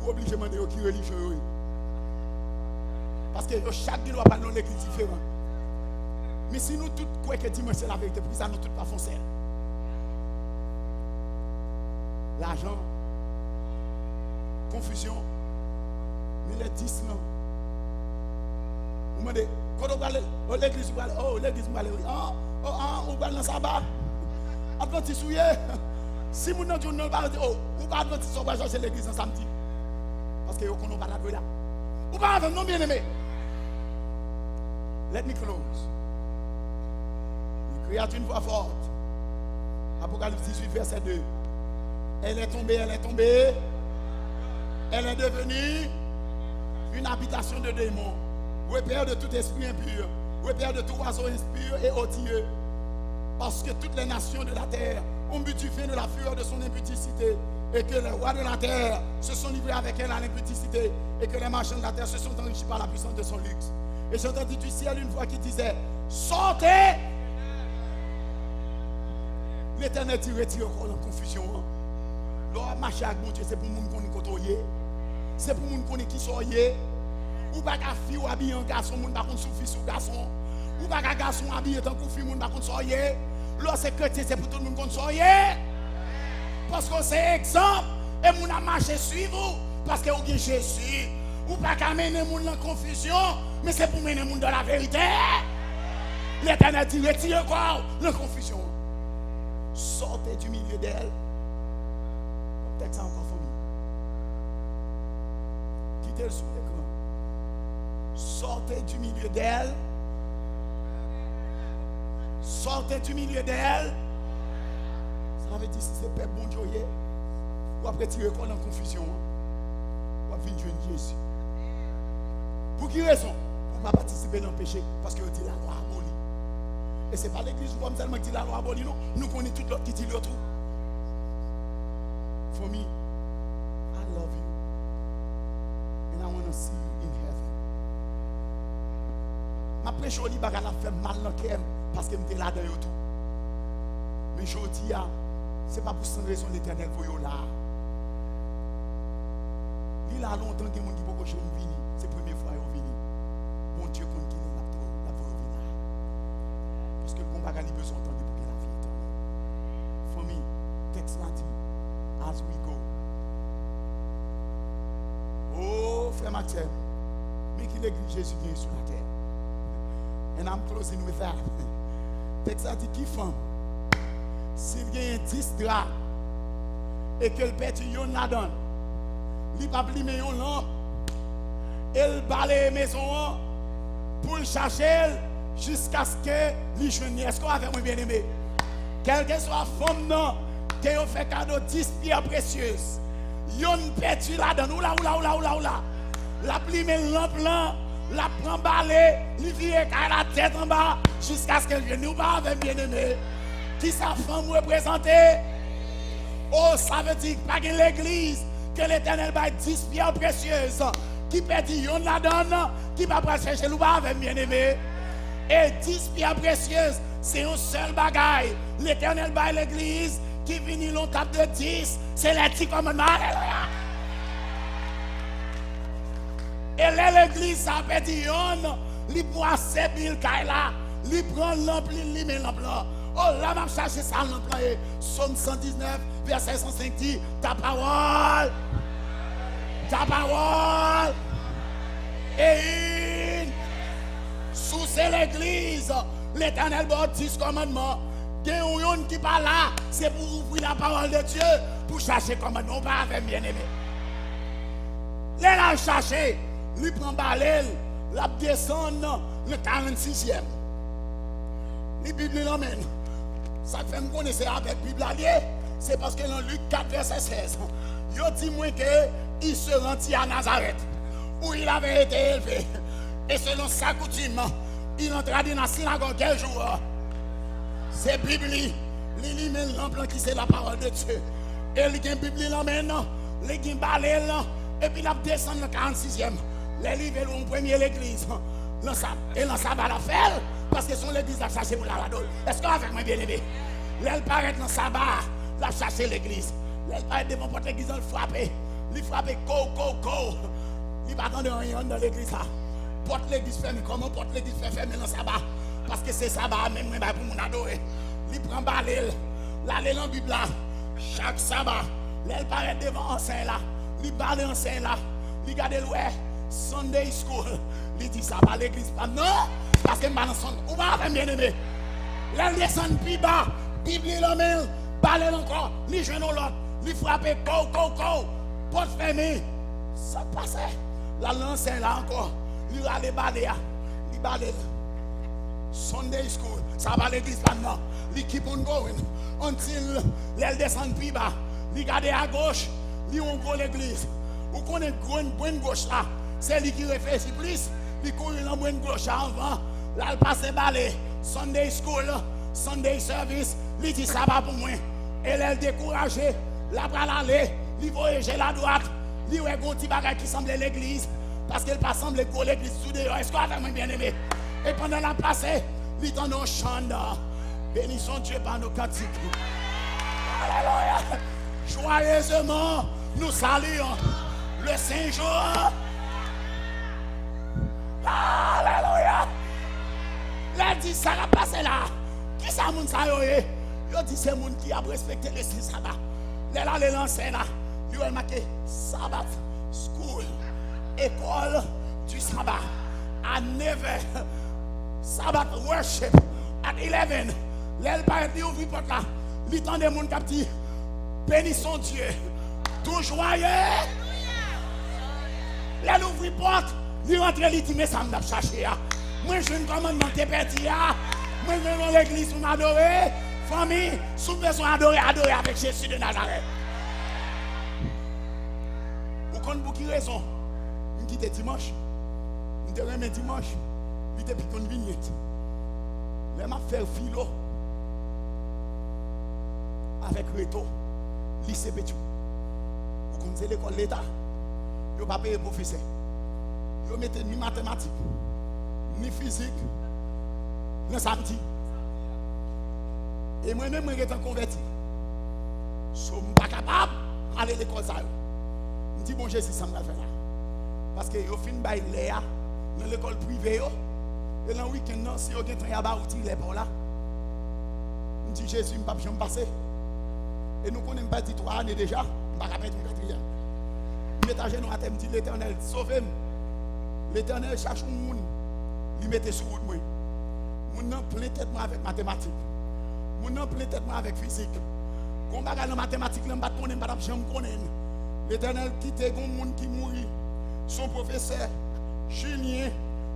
ou obligé de demander qui est religieux. Parce que chaque dimanche, nous parlons de l'église différente. Mais si nous tous croyons que dimanche c'est la vérité, pourquoi ça nous tous pas foncé? L'argent, confusion, mais les 10 là. Vous me dites, quand on va à l'église, oh, l'église, on va dans le sabbat. Adventiste, oui. Si vous n'avez pas dit, oh, vous pas Adventiste, on va chercher l'église en samedi. Parce que vous ne pas là. Vous pas avec non bien aimé. Let me close. Il cria une voix forte. Apocalypse 18, verset 2. Elle est tombée, elle est tombée. Elle est devenue une habitation de démons. Repère de tout esprit impur, repère de tout oiseau impur et odieux. Parce que toutes les nations de la terre ont bu du vin de la fureur de son impudicité, et que les rois de la terre se sont livrés avec elle à l'impudicité, et que les marchands de la terre se sont enrichis par la puissance de son luxe. Et j'ai entendu du ciel une voix qui disait, sortez! L'Éternel tire encore en confusion. L'on marche avec mon Dieu, c'est pour moun qu'on côtoyer. C'est pour moun qu'on qui soyez. Ou pas qu'à fille ou habillé en garçon, moun pas qu'on sous fille ou garçon. Ou pas qu'à garçon habillé tant qu'on fille, moun pas qu'on soyez. Là c'est chrétien, c'est pour tout le monde qu'on soyez. Parce que c'est exemple. Et moun a marché suivre vous. Parce que vous avez Jésus. Ou pas qu'à mener les gens dans la confusion, mais c'est pour mener les gens dans la vérité. L'Éternel dit, retirez quoi? La confusion. Sortez du milieu d'elle. Peut-être ça encore famille. Quittez-le sur l'écran. Sortez du milieu d'elle. Sortez du milieu d'elle. Ça veut dire si c'est Père bon Dieu, ou après tirer quoi dans la confusion. Ou après venir jouer Jésus. Pour qui raison? Pour ne pas participer dans le péché. Parce que dit la loi abolie. Et ce n'est pas l'église ou comme seulement qui dit la loi abolie, non. Nous connaissons tout l'autre qui dit l'autre. For me, I love you. And I want to see you in heaven. Ma prêche au Liban, elle a fait mal dans le cœur parce que je suis là dans tout. Mais je dis, ce n'est pas pour cette raison l'éternel pour vous là. Il a longtemps que les gens qui peuvent venir. C'est la première fois qu'ils viennent. Mon Dieu, quand il est là, il va venir. Parce que le bon bagage, il a besoin d'entendre pour que la vie éternelle. For me, texte là dit, as we go. Oh, frère Maxime, mais qu'il l'église Jésus vient sur la terre. And I'm closing with that. Texte là dit, qui femme, s'il y a un 10 draps et que le petit yon la donne, il va plimer une lampe. Elle balaye la maison pour le chercher jusqu'à ce que les jeunes. Est-ce qu'on a fait moi bien aimé? Quelle que soit la femme qui a fait cadeau 10 pierres précieuses. Yon perdu là-dedans. Oula. La plimer lampe là. La prend balai. Il vient la tête en bas jusqu'à ce qu'elle vienne. Nous pas avec bien aimé. Qui sa femme représente? Oh, ça veut dire pas que l'église. Que l'Éternel va 10 pierres précieuses qui perdit yon la donne qui va pas chercher le bas avec bien-aimé et 10 pierres précieuses c'est un seul bagaille l'Éternel va l'église qui vient l'on table de 10 c'est les 10 commandements. Alléluia. Et l'église ça perdit yon li boit 7000 kaila li prend lampe li met lampe là. Oh là m'a cherché ça lampe là. Somme 119 verset 105 dit ta parole et une sous l'église l'Éternel va 10 commandements. Il y a un qui parle là, c'est pour ouvrir la parole de Dieu, pour chercher commandement, pas avec bien-aimé. Là, il chercher, lui prend balai, la descend le 46e. La Bible l'emmène. Ça fait me connaître avec la Bible alliée, c'est parce que dans Luc 4, verset 16, il dit moi que il se rendit à Nazareth, où il avait été élevé. Et selon sa coutume, il entra dans la synagogue quel jour. C'est la Bible, il met l'emploi qui c'est la parole de Dieu. Et il y a une Bible l'emmène, il y a une balai, et puis il descend le 46e. Les livres ont premier l'église. Et dans ça va la faire, parce que son l'église a cherché pour la radole. Est-ce qu'on va faire moi bien aimé? Elle paraît dans sa barre, la chercher l'église. Elle paraît devant votre église, elle frappe. Il frappe, go. Il va attendre rien dans l'église. Porte l'église fermée. Comment porte l'église fermée dans sa barre? Parce que c'est sabbat, même pour mon adorer. Il prend balai, l'aller dans la Bible là. Chaque sabbat, elle paraît devant l'enseigne là. Il balai l'enseigne là. Il garde l'ouest. Sunday school. Il dit ça va l'église pas. Non, parce que maintenant, on va bien aimé. Elle descend plus bas. Bible l'emmène. Balai encore. Il joue l'autre. Il frappe. Go. Porte fermée. Ça passe. La l'enseigne là encore. Il a les balais. Il balai. Sunday school, ça va l'église maintenant. Il keep on going until elle descend plus bas. Il regarde à gauche, il ouvre l'église. Ou qu'on est bonne gauche là, c'est lui qui réfléchit plus. Il court dans bonne gauche avant. Là, il passe balai. Sunday school, Sunday service. Il dit ça va pour moi. Et elle découragée. Là, pour aller, il voyage la droite. Il voit un petit bagage qui semble l'église. Parce qu'elle pas semble l'église sous dehors. Est-ce qu'on a vraiment bien aimé? Et pendant la place, il est en nos chants. Bénissons Dieu par nos cantiques. Alléluia. Joyeusement, nous saluons le Saint-Jour. Alléluia. Là, dit ça va passer là. Qui ça, moun sa yo? Yo dit c'est moun qui a respecté le sabbat. Là, les lancers là. Lui, il a marqué Sabbath School. école du sabbat. À 9h, Sabbath worship. At 11, l'elle paraît de ouvrir porte là. Il tend des monde qui dit bénissons Dieu. Tout joyeux. L'elle ouvre porte, il rentre, il dit mais ça m'a cherché. Moi je ne commande mon petit. Moi je vais dans l'église pour m'adorer. Famille, sous besoin adorer avec Jésus de Nazareth. Vous connaissez pour qui raison? Je quitte dimanche. Je remet dimanche. Je suis depuis une vignette. Je m'a fait philo avec Reto, lycée Pétou. Vous connaissez l'école de l'État? Vous ne pas payer professeur. Vous mettez ni mathématiques, ni physique, ni samedi. Et moi-même, je suis converti. Je ne suis pas capable d'aller à l'école. Je dis bon Jésus, ça me fait là. Parce que je finis par l'air dans l'école privée. Et dans le week-end, si vous avez un temps, vous avez là. Je dis Jésus, je ne peux pas passer. Et nous connaissons pas 3 années déjà. Je ne peux pas perdre une 4e. Je mets à genoux à terre, je dis l'Éternel, sauvez-moi. L'Éternel cherche un monde. Il mettait sur route. Je n'ai plein tête avec mathématiques. Je n'ai plein tête avec physique. Quand je regarde la mathématique, je ne sais pas si je connais. L'Éternel quitte un monde qui mourit. Son professeur, Julien,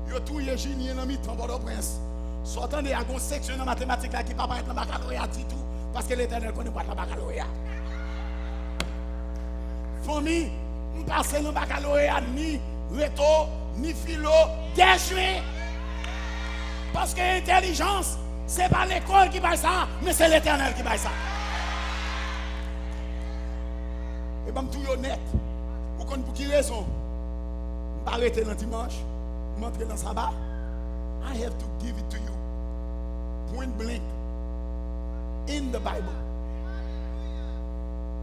il a tout Julien dans le temps de Port-au-Prince. Sortant de la section de mathématiques qui ne va pas être le baccalauréat du tout. Parce que l'Éternel connaît pas le baccalauréat. Famille, je ne passe pas le baccalauréat ni Reto, ni philo, déjoué. Parce que l'intelligence, ce n'est pas l'école qui paye ça, mais c'est l'Éternel qui paye ça. Et bien, je suis honnête. Vous connaissez pour qui raison? Je ne vais pas arrêter le dimanche, je vais entrer dans le sabbat. I have to give it to you. Point blank. In the Bible.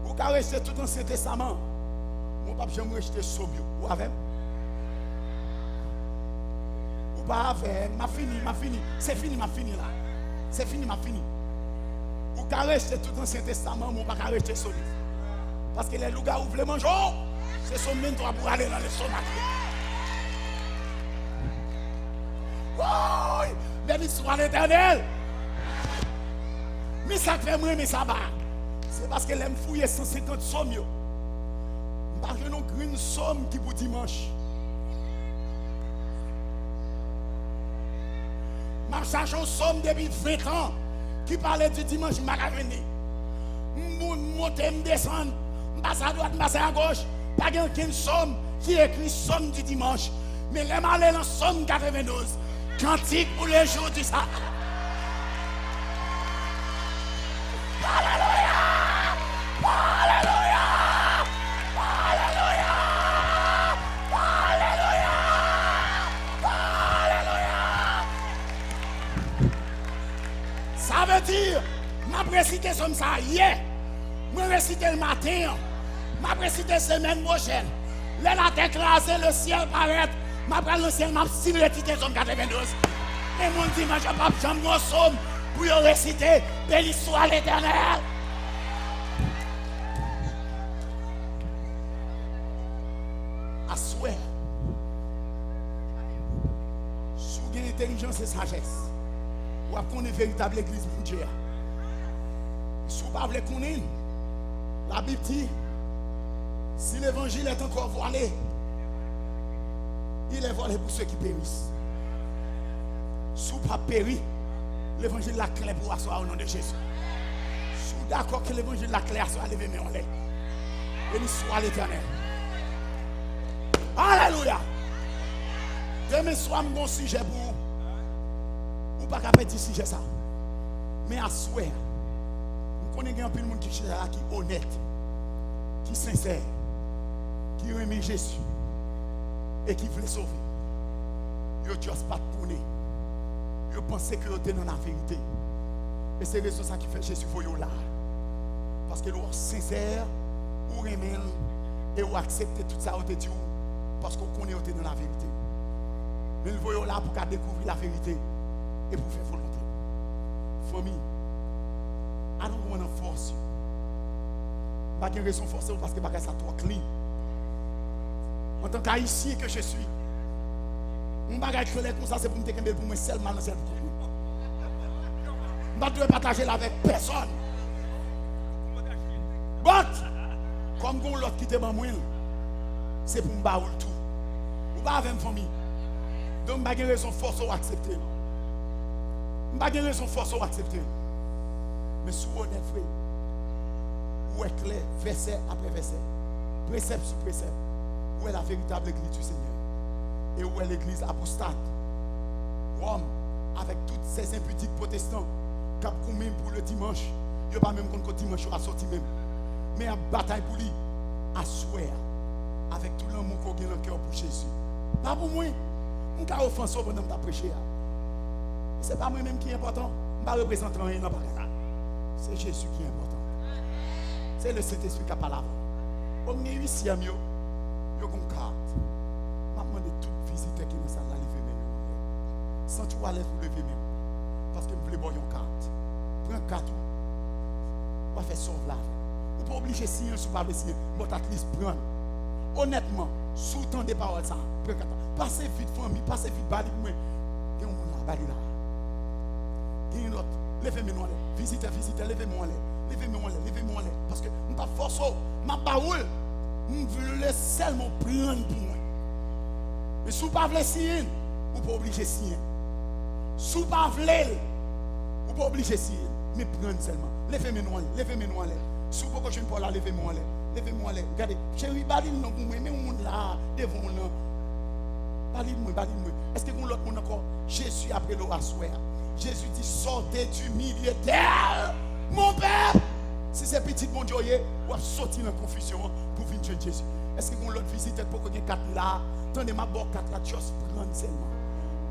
Vous pouvez rester tout l'Ancien Testament. Mon papa, je vais rester sobre. Vous avez? Vous pas avec? Ma fini. C'est fini, ma fini là. C'est fini, ma fini. Vous pouvez rester tout l'Ancien Testament, mon papa rester sobre. Parce que les loups ouvrent les mangeaux, c'est son mentor pour aller dans le stomac. Oh, béni soit l'Éternel. Mais ça fait moi, mais ça va. C'est parce que l'aime fouiller 150 sommes. Parce que nous avons une somme qui pour dimanche. Je cherche une somme depuis 20 ans qui parlait du dimanche, je vais venir. Je monte, je descends. Passe à droite, passe à gauche. Pas qu'une somme qui écrit somme du dimanche. Mais les malais dans somme 92. Cantique pour les jours du sabbat. Alléluia! Alléluia! Alléluia! Alléluia! Alléluia! Ça veut dire, ma précité somme ça hier. Je vais réciter le matin. Je vais réciter la semaine prochaine. Là, la tête écrasée, le ciel paraît. Je vais prendre le ciel, je vais signer le titre somme 92. Et mon dimanche, je vais prendre mon somme pour réciter béni soit l'Éternel. À souhait. Sous intelligence et sagesse. Ou à connaître véritable église pour Dieu. Si vous ne voulez pas connaître, la Bible dit, si l'évangile est encore voilé, il est voilé pour ceux qui périssent. Si vous ne pas péri, l'évangile la clé pour asseoir au nom de Jésus. Si vous êtes d'accord que l'évangile la clé soit levé, mais on l'est. Béni soit l'Éternel. Alléluia. Demain soir, mon sujet pour vous. Vous ne pouvez pas perdre ce sujet ça. Mais à souhait. On connaît un peu de monde qui est honnête, qui est sincère, qui aime Jésus et qui veut sauver. Ils ne juste pas tourner. Ils pensent que vous êtes dans la vérité. Et c'est ça qui fait Jésus pour vous là. Parce que vous êtes sincère, vous aimez et vous acceptez tout ça vous dit parce que vous connaissez dans la vérité. Mais vous voyez là pour découvrir la vérité et pour faire volonté. Famille. I don't want to force you. Pas de raison forcée parce que ça trop clean. En tant qu'haïtien que je suis, mon bagage clair comme ça, c'est pour me décamper pour moi seulement dans cette vie. Je ne dois partager là avec personne. But, comme l'autre qui était dans moi, c'est pour me baoule tout. Ou pas avec une famille. Donc, je n'ai pas raison force à accepter. Je n'ai pas raison force à accepter. Mais sous honnête frère, où est clair, verset après verset, précepte sur précepte, où est la véritable église du Seigneur? Et où est l'église apostate? Rome, avec toutes ces impudiques protestants, qui ont même pour le dimanche, il n'y a pas même contre le dimanche, il a sorti même. Mais en bataille pour lui, à souhait, avec tout l'amour qu'on a dans le cœur pour Jésus. Pas pour moi, je ne suis pas offensé pendant que je prêché. Ce n'est pas moi-même qui est important, je ne représente rien dans le c'est Jésus qui est important. C'est le Saint-Esprit qui a parlé avant. Comme il y a 8 amis, il y a une carte. Je demande à tout visiteur qui est dans la salle de lever mes mains. Sans tout à l'aise pour lever mes mains. Parce que je voulais voir une carte. Prends une carte. On va faire sauver la vie. Vous ne pouvez pas obliger si un sous pas le signer. Mais at least prendre. Honnêtement, sous temps des paroles, ça. Prends une carte. Passez vite, famille. Passez vite, bali pour moi. Il y a un monde là, bali là. Il y a une autre. Levez-moi là. Visitez, levez-moi là. Levez-moi là. Parce que je ne pas forcer. Je ne pas parole. Je veux seulement prendre pour moi. Mais si vous ne pouvez pas signer, vous ne pouvez pas obliger signer. Si vous ne pouvez pas, vous ne pouvez pas obliger signer. Mais prendre seulement. Levez-moi là. Si vous ne pouvez pas là, levez-moi là. Regardez, chérie, balil non pour moi, mais on là, devant là. Balil-moi. Est-ce que vous l'autre monde encore? Jésus après l'eau à souhait. Jésus dit, sortez du milieu d'elle, mon père. Si c'est petit mon Dieu, vous avez sorti dans la confusion pour venir chez Jésus. Est-ce que vous l'autre visite pour que vous 4 là? Tenez ma boîte 4 là, juste prendre seulement.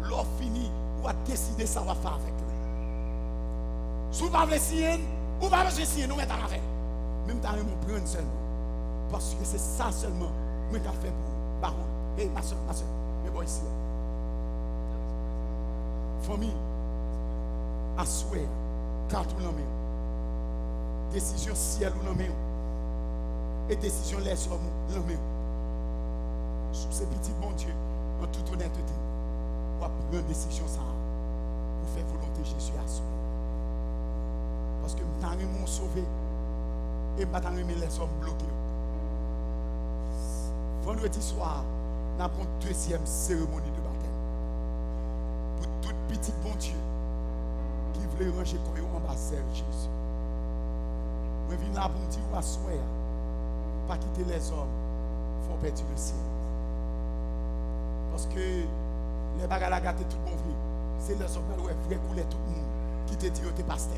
L'or fini, vous avez décidé ça va faire avec lui. Si vous ne pouvez pas signer, vous ne pouvez pas signer, nous mettons à faire. Même temps, vous prendre seulement. Parce que c'est ça seulement que je fait pour Baron. Hé, ma soeur, mais bon ici. Famille. À souhait, carte ou non mais décision ciel ou non mais et décision les hommes non mais sous ces petits bon Dieu en toute honnêteté on va prendre décision ça pour faire volonté Jésus à souhait parce que nous t'avons sauvé et nous t'avons les hommes bloqués. Vendredi soir nous avons une deuxième cérémonie de baptême pour tout petit bon Dieu qui voulait ranger en bas de Jésus. Je viens là pour me dire, à souhait, pas quitter les hommes, il faut perdre le ciel. Parce que les bagages à gâter tout le monde, c'est les hommes qui vont couler tout le monde qui te dit que tu es pasteur.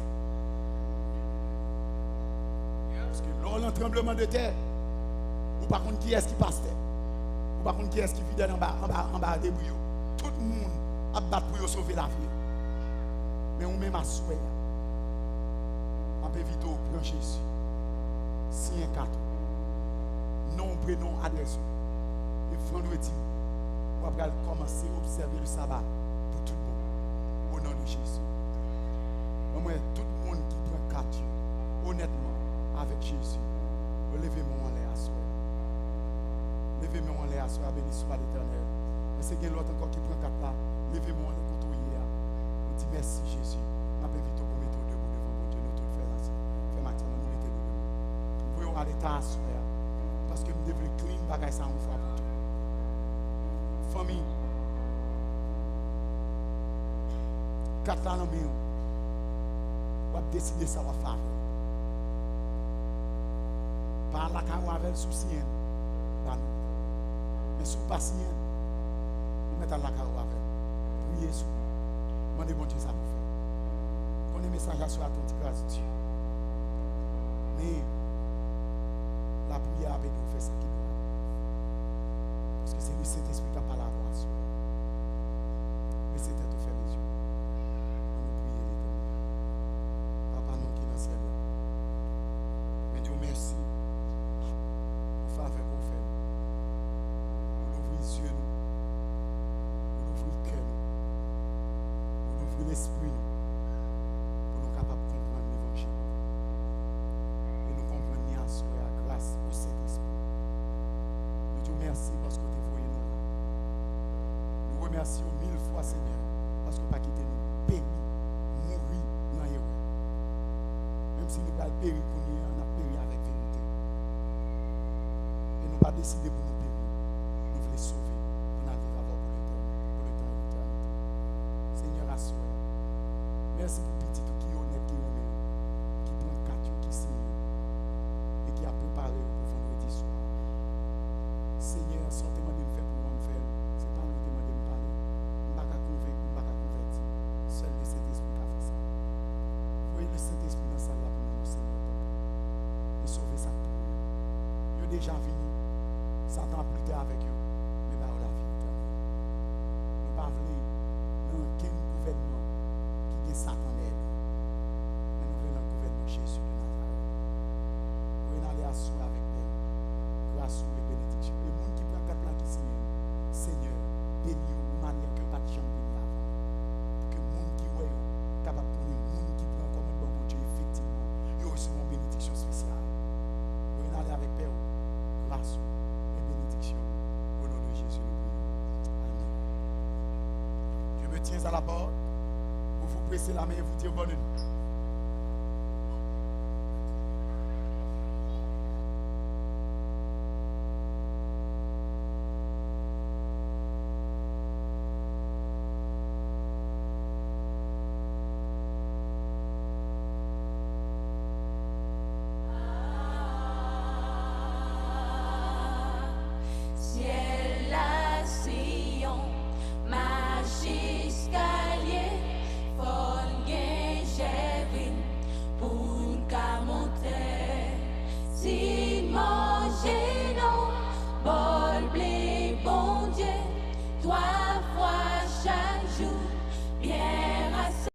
Parce que lors d'un tremblement de terre, ou par contre qui est-ce qui pasteur, ou par contre qui est-ce qui fidèle en bas des bouillots. Tout le monde a battu pour sauver la vie. Mais on même à souhait. On peut vite au plan Jésus. Si un 4. Nom, prénom, adresse. Et vendredi, on va commencer à observer le sabbat pour tout le monde. Au nom de Jésus. Moi, tout le monde qui prend 4 honnêtement, avec Jésus, levez-moi en l'air à souhait. Levez-moi en l'air à souhait, béni soit l'Éternel. Mais c'est quelqu'un l'autre encore qui prend 4 là. Levez-moi en l'air pour tout hier. Dis merci Jésus. Je vais vite pour mettre debout devant mon Dieu. Nous tous faire ainsi. Fais matin, nous mettons debout. Nous voyons à l'état à souhait. Parce que nous devons clean bagaille ça une fois pour tout. Famille. 4 ans dans le maison. On va décider ça va faire. Par la carrière avec le souci. Mais si vous passez, vous mettez la carrière avec. Priez sur. Demandez bon Dieu ça vous fait. Qu'on ait message à soi à ton petit grâce Dieu. Mais la prière avec nous fait ça qui doit. Parce que c'est le Saint-Esprit qui a parlé à vous à soi. Mais c'était tout faire les yeux. On nous prier l'éternel. Papa nous qui est dans le ciel. Mais Dieu merci. Pour faire avec vous faire. Pour ouvrir les yeux nous. Pour ouvrir le cœur nous. L'esprit pour nous capables de comprendre l'évangile et nous comprendre à grâce au Saint-Esprit. Nous te remercions parce que tu remercions 1000 fois, Seigneur, parce que pas quitter nous, périr, mourir dans l'erreur. Même si nous allons périr pour nous, on a péri avec vérité. Et nous pas décidé pour nous périr. Nous voulons sauver, pour nous vivre avant pour le temps et l'éternité. Seigneur, assure. Merci pour petit tout qui est honnête, qui est honnête, qui prend 4 jours, qui signe et qui a préparé pour vendredi soir. Seigneur, sans te demander de faire pour moi, me faire. C'est pas nous te demander de me parler. Je ne vais pas convaincre, je ne vais pas convertir. Seul le Saint-Esprit qui a fait ça. Voyez le Saint-Esprit dans sa là pour nous, Seigneur. Et sauver ça pour eux. Ils ont déjà venu. Satan plus tard avec eux. Mais par la vie éternelle. Nous ne pas voulons dans aucun gouvernement qui est Satan d'aide. Mais nous voulons dans le gouvernement Jésus de Nazareth. Nous voulons aller assurer avec nous. Grâce et bénédiction. Et le monde qui prend 4 plans qui signe, Seigneur, bénis de manière que pas de gens bénis avant. Pour que le monde qui voit, capable de prendre le monde qui prend comme un bon Dieu, effectivement, il y a aussi une bénédiction spéciale. Nous voulons aller avec Père, grâce et bénédiction. Au nom de Jésus, nous prions. Amen. Je me tiens à la porte pour vous presser la main et vous dire bonne nuit.